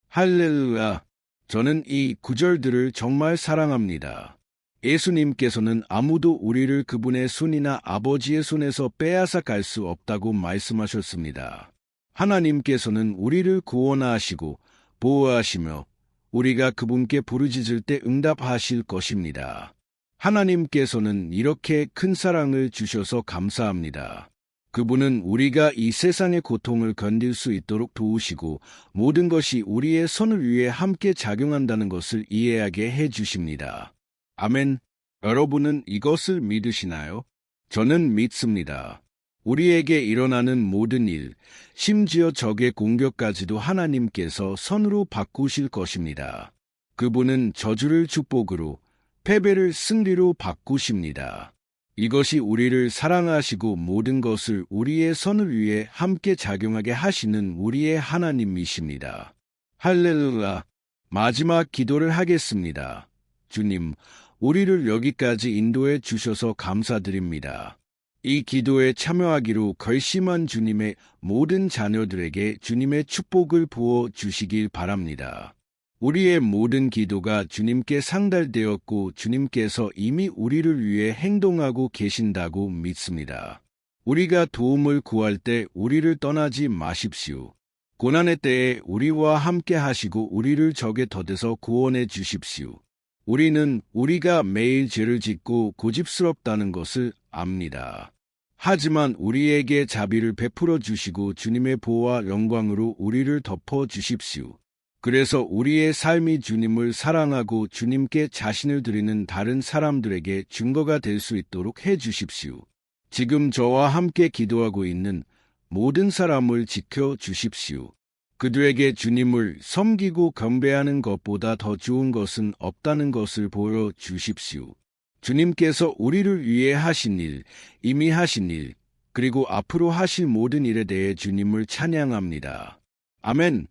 할렐루야. 저는 이 구절들을 정말 사랑합니다. 예수님께서는 아무도 우리를 그분의 손이나 아버지의 손에서 빼앗아 갈 수 없다고 말씀하셨습니다. 하나님께서는 우리를 구원하시고 보호하시며 우리가 그분께 부르짖을 때 응답하실 것입니다. 하나님께서는 이렇게 큰 사랑을 주셔서 감사합니다. 그분은 우리가 이 세상의 고통을 견딜 수 있도록 도우시고 모든 것이 우리의 선을 위해 함께 작용한다는 것을 이해하게 해주십니다. 아멘. 여러분은 이것을 믿으시나요? 저는 믿습니다. 우리에게 일어나는 모든 일, 심지어 적의 공격까지도 하나님께서 선으로 바꾸실 것입니다. 그분은 저주를 축복으로, 패배를 승리로 바꾸십니다. 이것이 우리를 사랑하시고 모든 것을 우리의 선을 위해 함께 작용하게 하시는 우리의 하나님이십니다. 할렐루야. 마지막 기도를 하겠습니다. 주님, 우리를 여기까지 인도해 주셔서 감사드립니다. 이 기도에 참여하기로 결심한 주님의 모든 자녀들에게 주님의 축복을 부어 주시길 바랍니다. 우리의 모든 기도가 주님께 상달되었고 주님께서 이미 우리를 위해 행동하고 계신다고 믿습니다. 우리가 도움을 구할 때 우리를 떠나지 마십시오. 고난의 때에 우리와 함께 하시고 우리를 적의 덫에서 구원해 주십시오. 우리는 우리가 매일 죄를 짓고 고집스럽다는 것을 압니다. 하지만 우리에게 자비를 베풀어 주시고 주님의 보호와 영광으로 우리를 덮어 주십시오. 그래서 우리의 삶이 주님을 사랑하고 주님께 자신을 드리는 다른 사람들에게 증거가 될 수 있도록 해 주십시오. 지금 저와 함께 기도하고 있는 모든 사람을 지켜 주십시오. 그들에게 주님을 섬기고 경배하는 것보다 더 좋은 것은 없다는 것을 보여 주십시오. 주님께서 우리를 위해 하신 일, 이미 하신 일, 그리고 앞으로 하실 모든 일에 대해 주님을 찬양합니다. 아멘.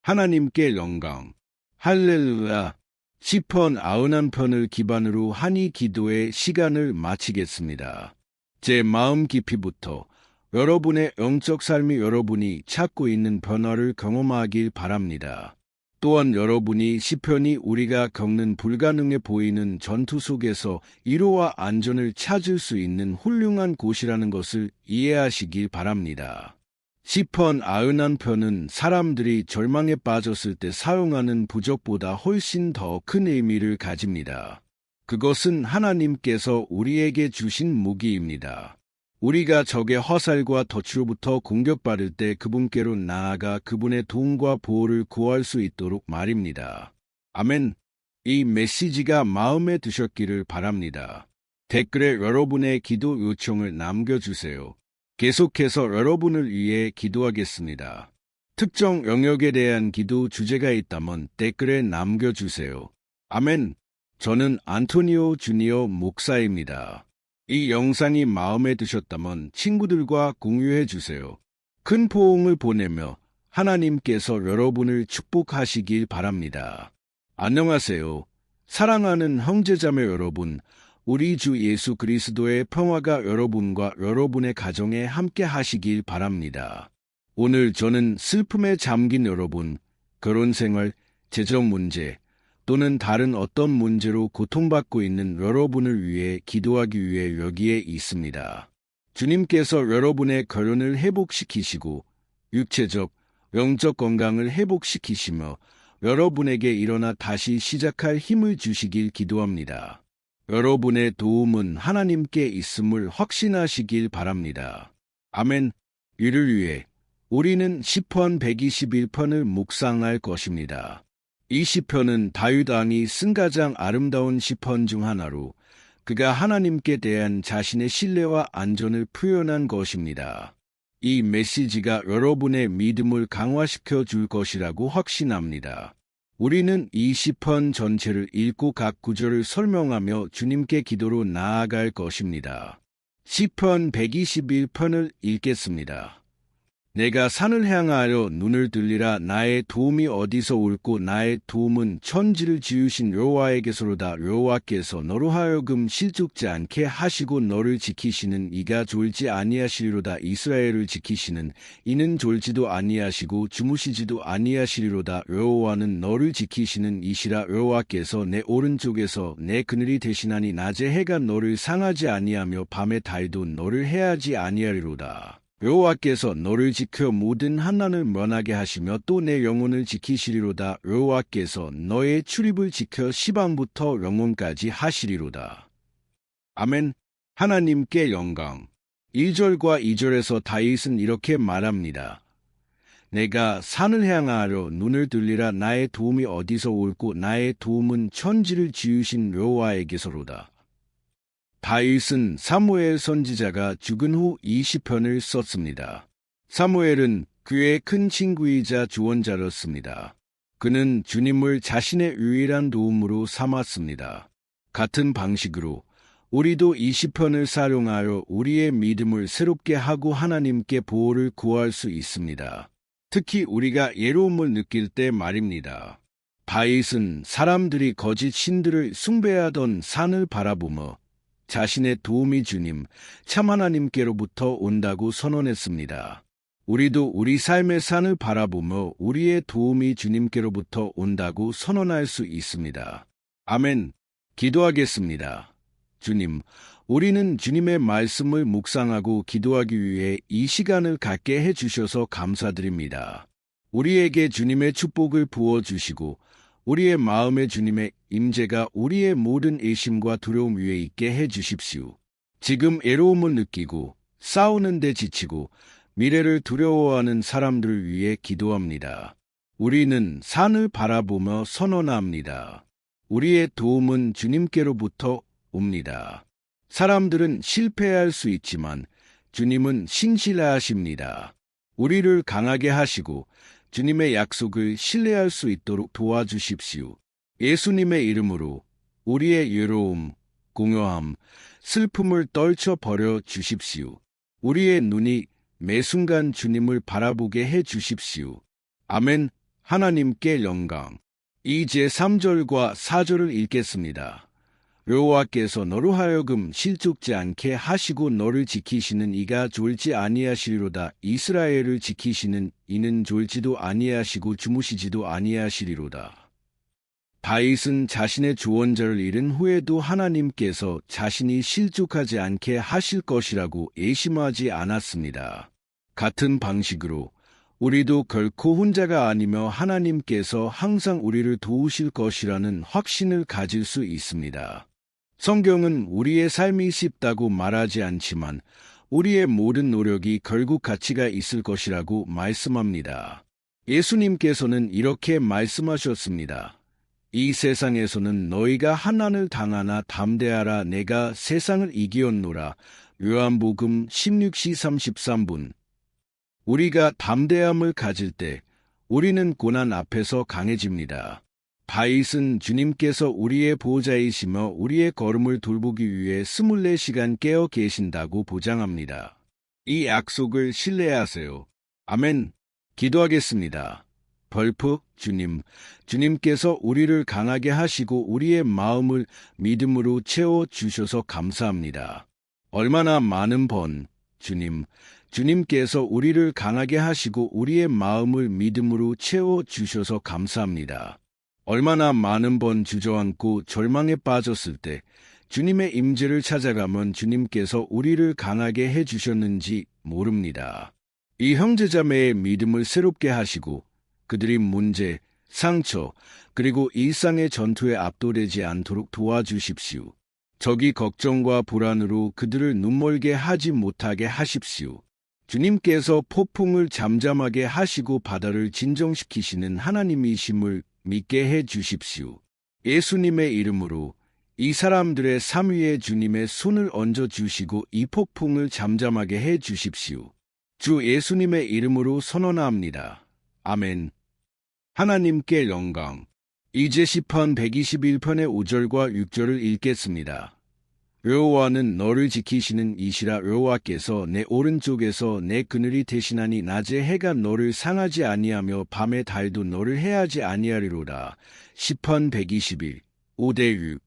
하나님께 영광. 할렐루야. 시편 91편을 기반으로 한 이 기도의 시간을 마치겠습니다. 제 마음 깊이부터 여러분의 영적 삶이 여러분이 찾고 있는 변화를 경험하길 바랍니다. 또한 여러분이 시편이 우리가 겪는 불가능해 보이는 전투 속에서 위로와 안전을 찾을 수 있는 훌륭한 곳이라는 것을 이해하시길 바랍니다. 시편 91편은 사람들이 절망에 빠졌을 때 사용하는 부적보다 훨씬 더 큰 의미를 가집니다. 그것은 하나님께서 우리에게 주신 무기입니다. 우리가 적의 화살과 덫으로부터 공격받을 때 그분께로 나아가 그분의 도움과 보호를 구할 수 있도록 말입니다. 아멘. 이 메시지가 마음에 드셨기를 바랍니다. 댓글에 여러분의 기도 요청을 남겨주세요. 계속해서 여러분을 위해 기도하겠습니다. 특정 영역에 대한 기도 주제가 있다면 댓글에 남겨주세요. 아멘. 저는 안토니오 주니어 목사입니다. 이 영상이 마음에 드셨다면 친구들과 공유해 주세요. 큰 포옹을 보내며 하나님께서 여러분을 축복하시길 바랍니다. 안녕하세요. 사랑하는 형제자매 여러분, 우리 주 예수 그리스도의 평화가 여러분과 여러분의 가정에 함께 하시길 바랍니다. 오늘 저는 슬픔에 잠긴 여러분, 결혼생활, 재정 문제 또는 다른 어떤 문제로 고통받고 있는 여러분을 위해 기도하기 위해 여기에 있습니다. 주님께서 여러분의 결혼을 회복시키시고 육체적, 영적 건강을 회복시키시며 여러분에게 일어나 다시 시작할 힘을 주시길 기도합니다. 여러분의 도움은 하나님께 있음을 확신하시길 바랍니다. 아멘. 이를 위해 우리는 시편 121편을 묵상할 것입니다. 이 시편은 다윗 왕이 쓴 가장 아름다운 시편 중 하나로 그가 하나님께 대한 자신의 신뢰와 안전을 표현한 것입니다. 이 메시지가 여러분의 믿음을 강화시켜 줄 것이라고 확신합니다. 우리는 이 시편 전체를 읽고 각 구절을 설명하며 주님께 기도로 나아갈 것입니다. 시편 121편을 읽겠습니다. 내가 산을 향하여 눈을 들리라. 나의 도움이 어디서 올고 나의 도움은 천지를 지으신 여호와에게서로다. 여호와께서 너로 하여금 실족지 않게 하시고 너를 지키시는 이가 졸지 아니하시리로다. 이스라엘을 지키시는 이는 졸지도 아니하시고 주무시지도 아니하시리로다. 여호와는 너를 지키시는 이시라. 여호와께서 내 오른쪽에서 내 그늘이 되시나니 낮에 해가 너를 상하지 아니하며 밤에 달도 너를 해하지 아니하리로다. 여호와께서 너를 지켜 모든 환난을 면하게 하시며 또 내 영혼을 지키시리로다. 여호와께서 너의 출입을 지켜 시방부터 영혼까지 하시리로다. 아멘. 하나님께 영광. 1절과 2절에서 다윗은 이렇게 말합니다. 내가 산을 향하여 눈을 들리라. 나의 도움이 어디서 올고 나의 도움은 천지를 지으신 여호와에게서로다. 다윗은 사무엘 선지자가 죽은 후 이 시편을 썼습니다. 사무엘은 그의 큰 친구이자 조언자였습니다. 그는 주님을 자신의 유일한 도움으로 삼았습니다. 같은 방식으로 우리도 이 시편을 사용하여 우리의 믿음을 새롭게 하고 하나님께 보호를 구할 수 있습니다. 특히 우리가 예로움을 느낄 때 말입니다. 다윗은 사람들이 거짓 신들을 숭배하던 산을 바라보며 자신의 도움이 주님, 참 하나님께로부터 온다고 선언했습니다. 우리도 우리 삶의 산을 바라보며 우리의 도움이 주님께로부터 온다고 선언할 수 있습니다. 아멘. 기도하겠습니다. 주님, 우리는 주님의 말씀을 묵상하고 기도하기 위해 이 시간을 갖게 해주셔서 감사드립니다. 우리에게 주님의 축복을 부어주시고 우리의 마음에 주님의 임재가 우리의 모든 의심과 두려움 위에 있게 해주십시오. 지금 애로움을 느끼고 싸우는 데 지치고 미래를 두려워하는 사람들을 위해 기도합니다. 우리는 산을 바라보며 선언합니다. 우리의 도움은 주님께로부터 옵니다. 사람들은 실패할 수 있지만 주님은 신실하십니다. 우리를 강하게 하시고 주님의 약속을 신뢰할 수 있도록 도와주십시오. 예수님의 이름으로 우리의 외로움, 공허함, 슬픔을 떨쳐버려 주십시오. 우리의 눈이 매 순간 주님을 바라보게 해 주십시오. 아멘. 하나님께 영광. 이제 3절과 4절을 읽겠습니다. 여호와께서 너로 하여금 실족지 않게 하시고 너를 지키시는 이가 졸지 아니하시리로다. 이스라엘을 지키시는 이는 졸지도 아니하시고 주무시지도 아니하시리로다. 다윗은 자신의 주원자를 잃은 후에도 하나님께서 자신이 실족하지 않게 하실 것이라고 의심하지 않았습니다. 같은 방식으로 우리도 결코 혼자가 아니며 하나님께서 항상 우리를 도우실 것이라는 확신을 가질 수 있습니다. 성경은 우리의 삶이 쉽다고 말하지 않지만 우리의 모든 노력이 결국 가치가 있을 것이라고 말씀합니다. 예수님께서는 이렇게 말씀하셨습니다. 이 세상에서는 너희가 한난을 당하나 담대하라. 내가 세상을 이기었노라. 요한복음 16시 33분. 우리가 담대함을 가질 때 우리는 고난 앞에서 강해집니다. 다윗은 주님께서 우리의 보호자이시며 우리의 걸음을 돌보기 위해 24시간 깨어 계신다고 보장합니다. 이 약속을 신뢰하세요. 아멘. 기도하겠습니다. 벌프 주님께서 우리를 강하게 하시고 우리의 마음을 믿음으로 채워주셔서 감사합니다. 얼마나 많은 번, 주님께서 우리를 강하게 하시고 우리의 마음을 믿음으로 채워주셔서 감사합니다. 얼마나 많은 번 주저앉고 절망에 빠졌을 때 주님의 임재를 찾아가면 주님께서 우리를 강하게 해주셨는지 모릅니다. 이 형제자매의 믿음을 새롭게 하시고 그들이 문제, 상처, 그리고 일상의 전투에 압도되지 않도록 도와주십시오. 적이 걱정과 불안으로 그들을 눈멀게 하지 못하게 하십시오. 주님께서 폭풍을 잠잠하게 하시고 바다를 진정시키시는 하나님이심을 믿게 해 주십시오. 예수님의 이름으로 이 사람들의 삶 위에 주님의 손을 얹어 주시고 이 폭풍을 잠잠하게 해 주십시오. 주 예수님의 이름으로 선언합니다. 아멘. 하나님께 영광. 이제 시편 121편의 5절과 6절을 읽겠습니다. 여호와는 너를 지키시는 이시라. 여호와께서 내 오른쪽에서 내 그늘이 되시나니 낮에 해가 너를 상하지 아니하며 밤에 달도 너를 해하지 아니하리로다. 시편 121, 5-6.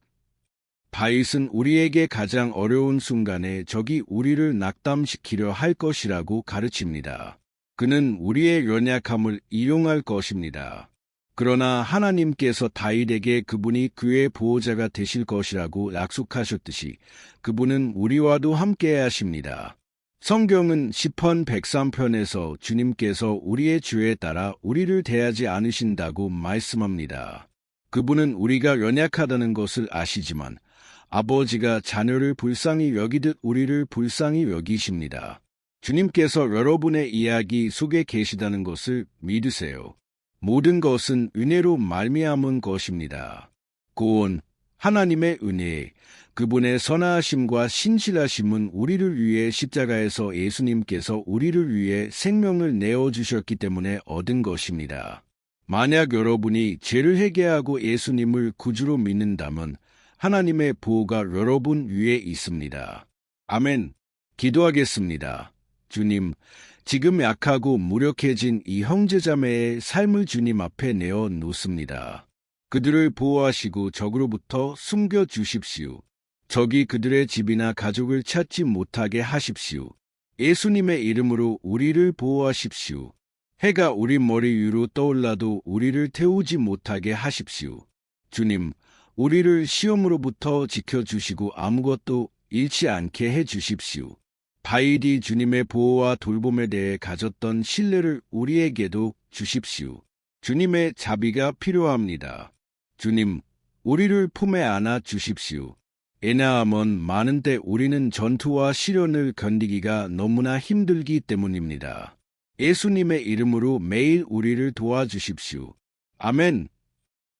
다윗은 우리에게 가장 어려운 순간에 적이 우리를 낙담시키려 할 것이라고 가르칩니다. 그는 우리의 연약함을 이용할 것입니다. 그러나 하나님께서 다윗에게 그분이 그의 보호자가 되실 것이라고 약속하셨듯이 그분은 우리와도 함께 하십니다. 성경은 시편 103편에서 주님께서 우리의 죄에 따라 우리를 대하지 않으신다고 말씀합니다. 그분은 우리가 연약하다는 것을 아시지만 아버지가 자녀를 불쌍히 여기듯 우리를 불쌍히 여기십니다. 주님께서 여러분의 이야기 속에 계시다는 것을 믿으세요. 모든 것은 은혜로 말미암은 것입니다. 고온, 하나님의 은혜, 그분의 선하심과 신실하심은 우리를 위해 십자가에서 예수님께서 우리를 위해 생명을 내어주셨기 때문에 얻은 것입니다. 만약 여러분이 죄를 회개하고 예수님을 구주로 믿는다면 하나님의 보호가 여러분 위에 있습니다. 아멘. 기도하겠습니다. 주님, 지금 약하고 무력해진 이 형제자매의 삶을 주님 앞에 내어 놓습니다. 그들을 보호하시고 적으로부터 숨겨주십시오. 적이 그들의 집이나 가족을 찾지 못하게 하십시오. 예수님의 이름으로 우리를 보호하십시오. 해가 우리 머리 위로 떠올라도 우리를 태우지 못하게 하십시오. 주님, 우리를 시험으로부터 지켜주시고 아무것도 잃지 않게 해주십시오. 다윗이 주님의 보호와 돌봄에 대해 가졌던 신뢰를 우리에게도 주십시오. 주님의 자비가 필요합니다. 주님, 우리를 품에 안아 주십시오. 왜냐하면 많은 때 우리는 전투와 시련을 견디기가 너무나 힘들기 때문입니다. 예수님의 이름으로 매일 우리를 도와주십시오. 아멘.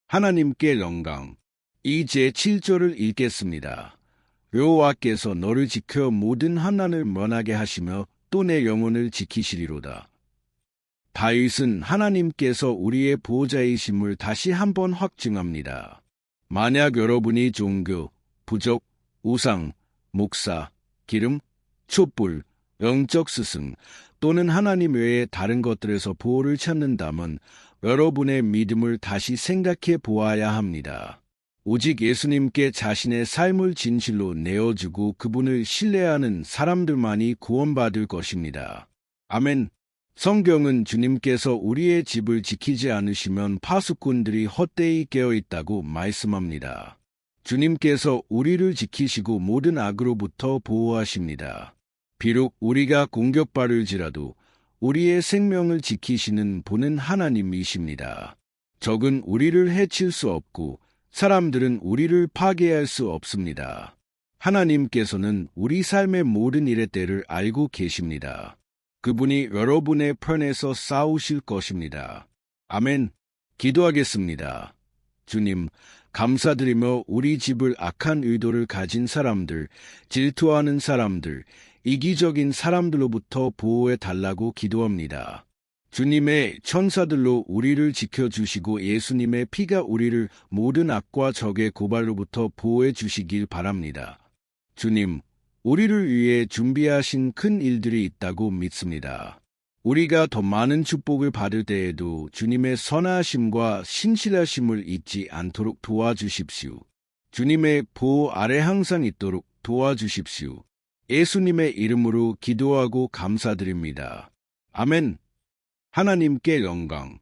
하나님께 영광. 이제 7절을 읽겠습니다. 여호와께서 너를 지켜 모든 환난을 면하게 하시며 또 내 영혼을 지키시리로다. 다윗은 하나님께서 우리의 보호자이심을 다시 한번 확증합니다. 만약 여러분이 종교, 부족, 우상, 목사, 기름, 촛불, 영적 스승 또는 하나님 외의 다른 것들에서 보호를 찾는다면 여러분의 믿음을 다시 생각해 보아야 합니다. 오직 예수님께 자신의 삶을 진실로 내어주고 그분을 신뢰하는 사람들만이 구원받을 것입니다. 아멘. 성경은 주님께서 우리의 집을 지키지 않으시면 파수꾼들이 헛되이 깨어있다고 말씀합니다. 주님께서 우리를 지키시고 모든 악으로부터 보호하십니다. 비록 우리가 공격받을지라도 우리의 생명을 지키시는 분은 하나님이십니다. 적은 우리를 해칠 수 없고 사람들은 우리를 파괴할 수 없습니다. 하나님께서는 우리 삶의 모든 일의 때를 알고 계십니다. 그분이 여러분의 편에서 싸우실 것입니다. 아멘. 기도하겠습니다. 주님, 감사드리며 우리 집을 악한 의도를 가진 사람들, 질투하는 사람들, 이기적인 사람들로부터 보호해 달라고 기도합니다. 주님의 천사들로 우리를 지켜주시고 예수님의 피가 우리를 모든 악과 적의 고발로부터 보호해 주시길 바랍니다. 주님, 우리를 위해 준비하신 큰 일들이 있다고 믿습니다. 우리가 더 많은 축복을 받을 때에도 주님의 선하심과 신실하심을 잊지 않도록 도와주십시오. 주님의 보호 아래 항상 있도록 도와주십시오. 예수님의 이름으로 기도하고 감사드립니다. 아멘. 하나님께 영광.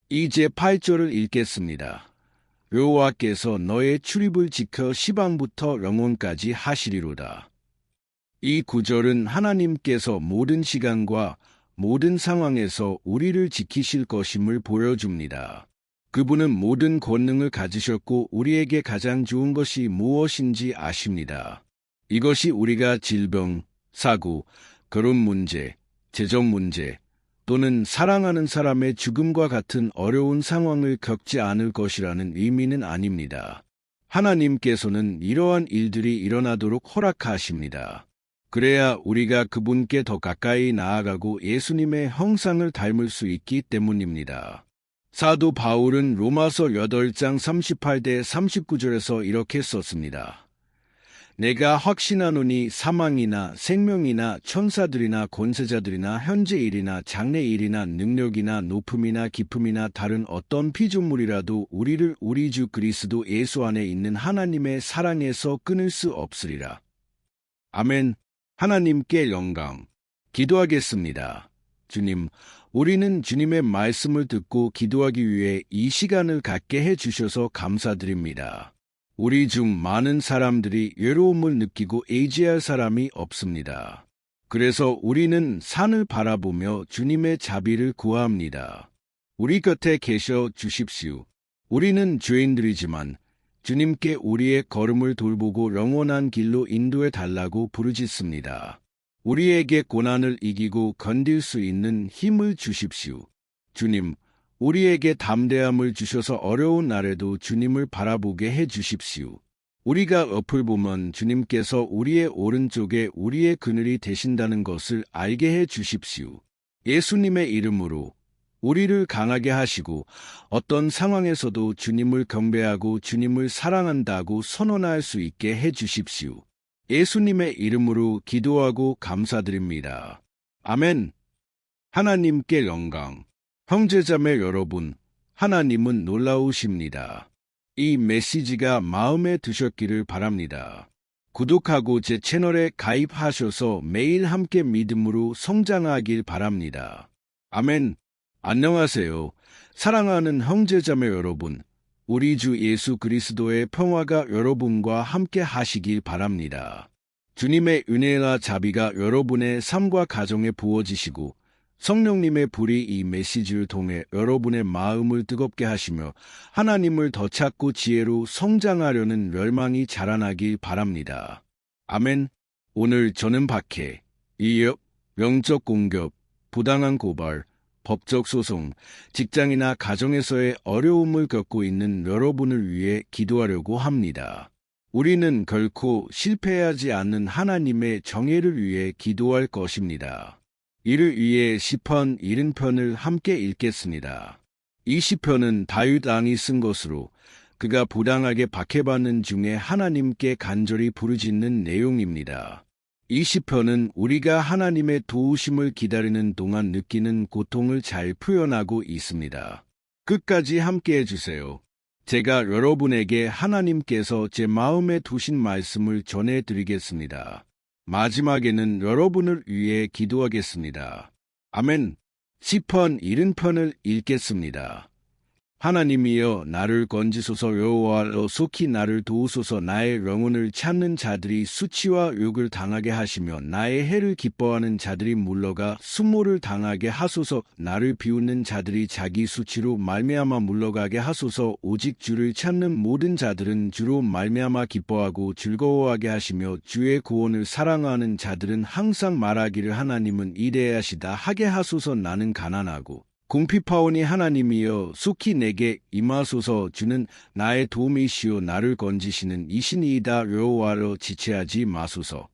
이제 8절을 읽겠습니다. 여호와께서 너의 출입을 지켜 시방부터 영혼까지 하시리로다. 이 구절은 하나님께서 모든 시간과 모든 상황에서 우리를 지키실 것임을 보여줍니다. 그분은 모든 권능을 가지셨고 우리에게 가장 좋은 것이 무엇인지 아십니다. 이것이 우리가 질병, 사고, 결혼 문제, 재정 문제, 또는 사랑하는 사람의 죽음과 같은 어려운 상황을 겪지 않을 것이라는 의미는 아닙니다. 하나님께서는 이러한 일들이 일어나도록 허락하십니다. 그래야 우리가 그분께 더 가까이 나아가고 예수님의 형상을 닮을 수 있기 때문입니다. 사도 바울은 로마서 8장 38대 39절에서 이렇게 썼습니다. 내가 확신하노니 사망이나 생명이나 천사들이나 권세자들이나 현재 일이나 장래 일이나 능력이나 높음이나 깊음이나 다른 어떤 피조물이라도 우리를 우리 주 그리스도 예수 안에 있는 하나님의 사랑에서 끊을 수 없으리라. 아멘. 하나님께 영광. 기도하겠습니다. 주님, 우리는 주님의 말씀을 듣고 기도하기 위해 이 시간을 갖게 해주셔서 감사드립니다. 우리 중 많은 사람들이 외로움을 느끼고 의지할 사람이 없습니다. 그래서 우리는 산을 바라보며 주님의 자비를 구합니다. 우리 곁에 계셔 주십시오. 우리는 죄인들이지만 주님께 우리의 걸음을 돌보고 영원한 길로 인도해 달라고 부르짖습니다. 우리에게 고난을 이기고 견딜 수 있는 힘을 주십시오. 주님, 우리에게 담대함을 주셔서 어려운 날에도 주님을 바라보게 해 주십시오. 우리가 옆을 보면 주님께서 우리의 오른쪽에 우리의 그늘이 되신다는 것을 알게 해 주십시오. 예수님의 이름으로 우리를 강하게 하시고 어떤 상황에서도 주님을 경배하고 주님을 사랑한다고 선언할 수 있게 해 주십시오. 예수님의 이름으로 기도하고 감사드립니다. 아멘. 하나님께 영광. 형제자매 여러분, 하나님은 놀라우십니다. 이 메시지가 마음에 드셨기를 바랍니다. 구독하고 제 채널에 가입하셔서 매일 함께 믿음으로 성장하길 바랍니다. 아멘. 안녕하세요. 사랑하는 형제자매 여러분, 우리 주 예수 그리스도의 평화가 여러분과 함께 하시길 바랍니다. 주님의 은혜와 자비가 여러분의 삶과 가정에 부어지시고 성령님의 불이 이 메시지를 통해 여러분의 마음을 뜨겁게 하시며 하나님을 더 찾고 지혜로 성장하려는 열망이 자라나길 바랍니다. 아멘. 오늘 저는 박해, 위협, 영적 공격, 부당한 고발, 법적 소송, 직장이나 가정에서의 어려움을 겪고 있는 여러분을 위해 기도하려고 합니다. 우리는 결코 실패하지 않는 하나님의 정예를 위해 기도할 것입니다. 이를 위해 시편 70편을 함께 읽겠습니다. 이 시편은 다윗 왕이 쓴 것으로 그가 부당하게 박해받는 중에 하나님께 간절히 부르짖는 내용입니다. 이 시편은 우리가 하나님의 도우심을 기다리는 동안 느끼는 고통을 잘 표현하고 있습니다. 끝까지 함께 해주세요. 제가 여러분에게 하나님께서 제 마음에 두신 말씀을 전해드리겠습니다. 마지막에는 여러분을 위해 기도하겠습니다. 아멘. 시편 70편을 읽겠습니다. 하나님이여 나를 건지소서. 여호와여 속히 나를 도우소서. 나의 영혼을 찾는 자들이 수치와 욕을 당하게 하시며 나의 해를 기뻐하는 자들이 물러가 수모를 당하게 하소서. 나를 비웃는 자들이 자기 수치로 말미암아 물러가게 하소서. 오직 주를 찾는 모든 자들은 주로 말미암아 기뻐하고 즐거워하게 하시며 주의 구원을 사랑하는 자들은 항상 말하기를 하나님은 이대하시다 하게 하소서. 나는 가난하고 궁핍하오니 하나님이여 속히 내게 임하소서. 주는 나의 도움이시오. 나를 건지시는 이신이이다. 여호와여 지체하지 마소서.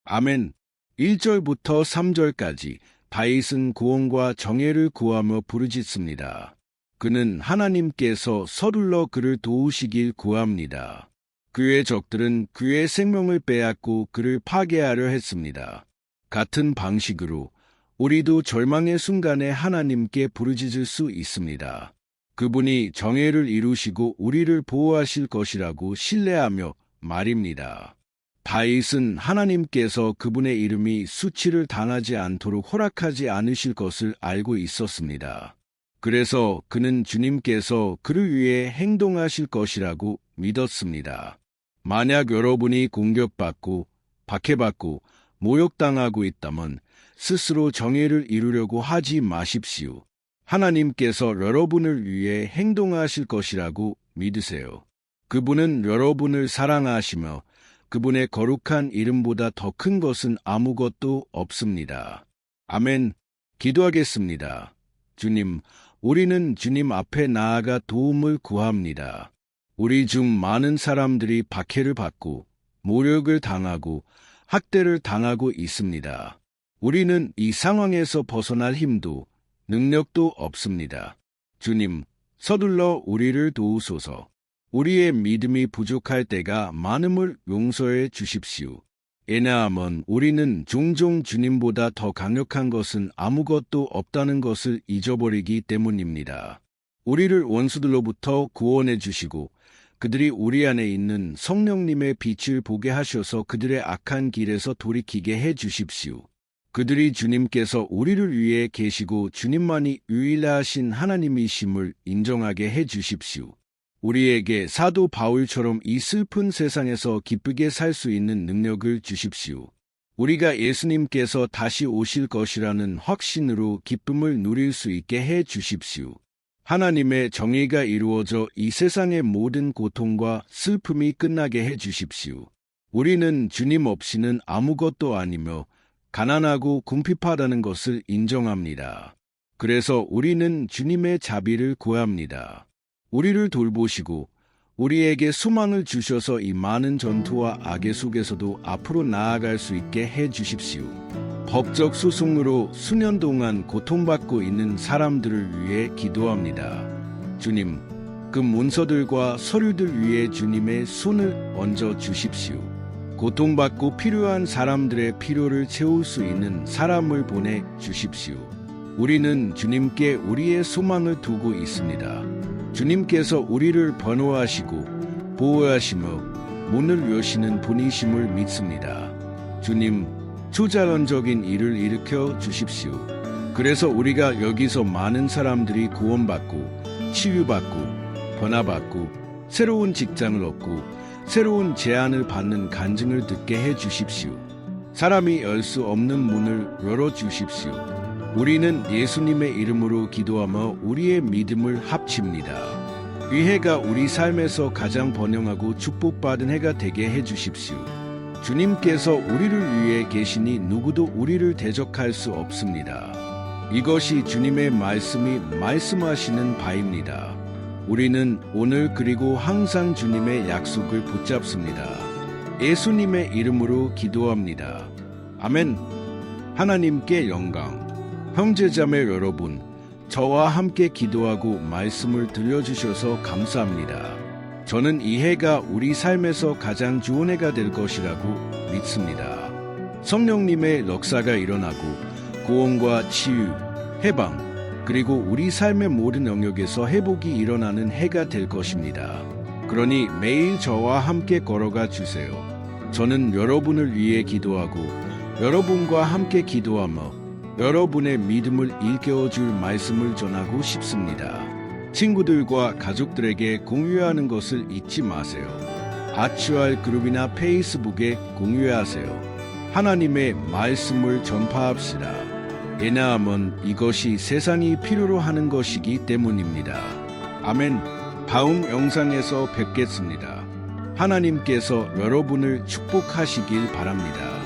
아멘. 1절부터 3절까지 다윗은 구원과 정예를 구하며 부르짖습니다. 그는 하나님께서 서둘러 그를 도우시길 구합니다. 그의 적들은 그의 생명을 빼앗고 그를 파괴하려 했습니다. 같은 방식으로 우리도 절망의 순간에 하나님께 부르짖을 수 있습니다. 그분이 정예를 이루시고 우리를 보호하실 것이라고 신뢰하며 말입니다. 다윗은 하나님께서 그분의 이름이 수치를 당하지 않도록 허락하지 않으실 것을 알고 있었습니다. 그래서 그는 주님께서 그를 위해 행동하실 것이라고 믿었습니다. 만약 여러분이 공격받고 박해받고 모욕당하고 있다면 스스로 정예를 이루려고 하지 마십시오. 하나님께서 여러분을 위해 행동하실 것이라고 믿으세요. 그분은 여러분을 사랑하시며 그분의 거룩한 이름보다 더 큰 것은 아무것도 없습니다. 아멘. 기도하겠습니다. 주님, 우리는 주님 앞에 나아가 도움을 구합니다. 우리 중 많은 사람들이 박해를 받고 모욕을 당하고 학대를 당하고 있습니다. 우리는 이 상황에서 벗어날 힘도 능력도 없습니다. 주님, 서둘러 우리를 도우소서. 우리의 믿음이 부족할 때가 많음을 용서해 주십시오. 왜냐하면 우리는 종종 주님보다 더 강력한 것은 아무것도 없다는 것을 잊어버리기 때문입니다. 우리를 원수들로부터 구원해 주시고 그들이 우리 안에 있는 성령님의 빛을 보게 하셔서 그들의 악한 길에서 돌이키게 해 주십시오. 그들이 주님께서 우리를 위해 계시고 주님만이 유일하신 하나님이심을 인정하게 해 주십시오. 우리에게 사도 바울처럼 이 슬픈 세상에서 기쁘게 살 수 있는 능력을 주십시오. 우리가 예수님께서 다시 오실 것이라는 확신으로 기쁨을 누릴 수 있게 해 주십시오. 하나님의 정의가 이루어져 이 세상의 모든 고통과 슬픔이 끝나게 해 주십시오. 우리는 주님 없이는 아무것도 아니며 가난하고 궁핍하다는 것을 인정합니다. 그래서 우리는 주님의 자비를 구합니다. 우리를 돌보시고 우리에게 소망을 주셔서 이 많은 전투와 악의 속에서도 앞으로 나아갈 수 있게 해 주십시오. 법적 소송으로 수년 동안 고통받고 있는 사람들을 위해 기도합니다. 주님, 그 문서들과 서류들 위에 주님의 손을 얹어 주십시오. 고통받고 필요한 사람들의 필요를 채울 수 있는 사람을 보내 주십시오. 우리는 주님께 우리의 소망을 두고 있습니다. 주님께서 우리를 번호하시고 보호하시며 문을 여시는 분이심을 믿습니다. 주님, 초자연적인 일을 일으켜 주십시오. 그래서 우리가 여기서 많은 사람들이 구원받고 치유받고 변화받고 새로운 직장을 얻고 새로운 제안을 받는 간증을 듣게 해 주십시오. 사람이 열 수 없는 문을 열어 주십시오. 우리는 예수님의 이름으로 기도하며 우리의 믿음을 합칩니다. 이 해가 우리 삶에서 가장 번영하고 축복받은 해가 되게 해주십시오. 주님께서 우리를 위해 계시니 누구도 우리를 대적할 수 없습니다. 이것이 주님의 말씀이 말씀하시는 바입니다. 우리는 오늘 그리고 항상 주님의 약속을 붙잡습니다. 예수님의 이름으로 기도합니다. 아멘. 하나님께 영광. 형제자매 여러분, 저와 함께 기도하고 말씀을 들려주셔서 감사합니다. 저는 이 해가 우리 삶에서 가장 좋은 해가 될 것이라고 믿습니다. 성령님의 역사가 일어나고 구원과 치유, 해방, 그리고 우리 삶의 모든 영역에서 회복이 일어나는 해가 될 것입니다. 그러니 매일 저와 함께 걸어가 주세요. 저는 여러분을 위해 기도하고 여러분과 함께 기도하며 여러분의 믿음을 일깨워줄 말씀을 전하고 싶습니다. 친구들과 가족들에게 공유하는 것을 잊지 마세요. 아츠알 그룹이나 페이스북에 공유하세요. 하나님의 말씀을 전파합시다. 왜냐하면 이것이 세상이 필요로 하는 것이기 때문입니다. 아멘. 다음 영상에서 뵙겠습니다. 하나님께서 여러분을 축복하시길 바랍니다.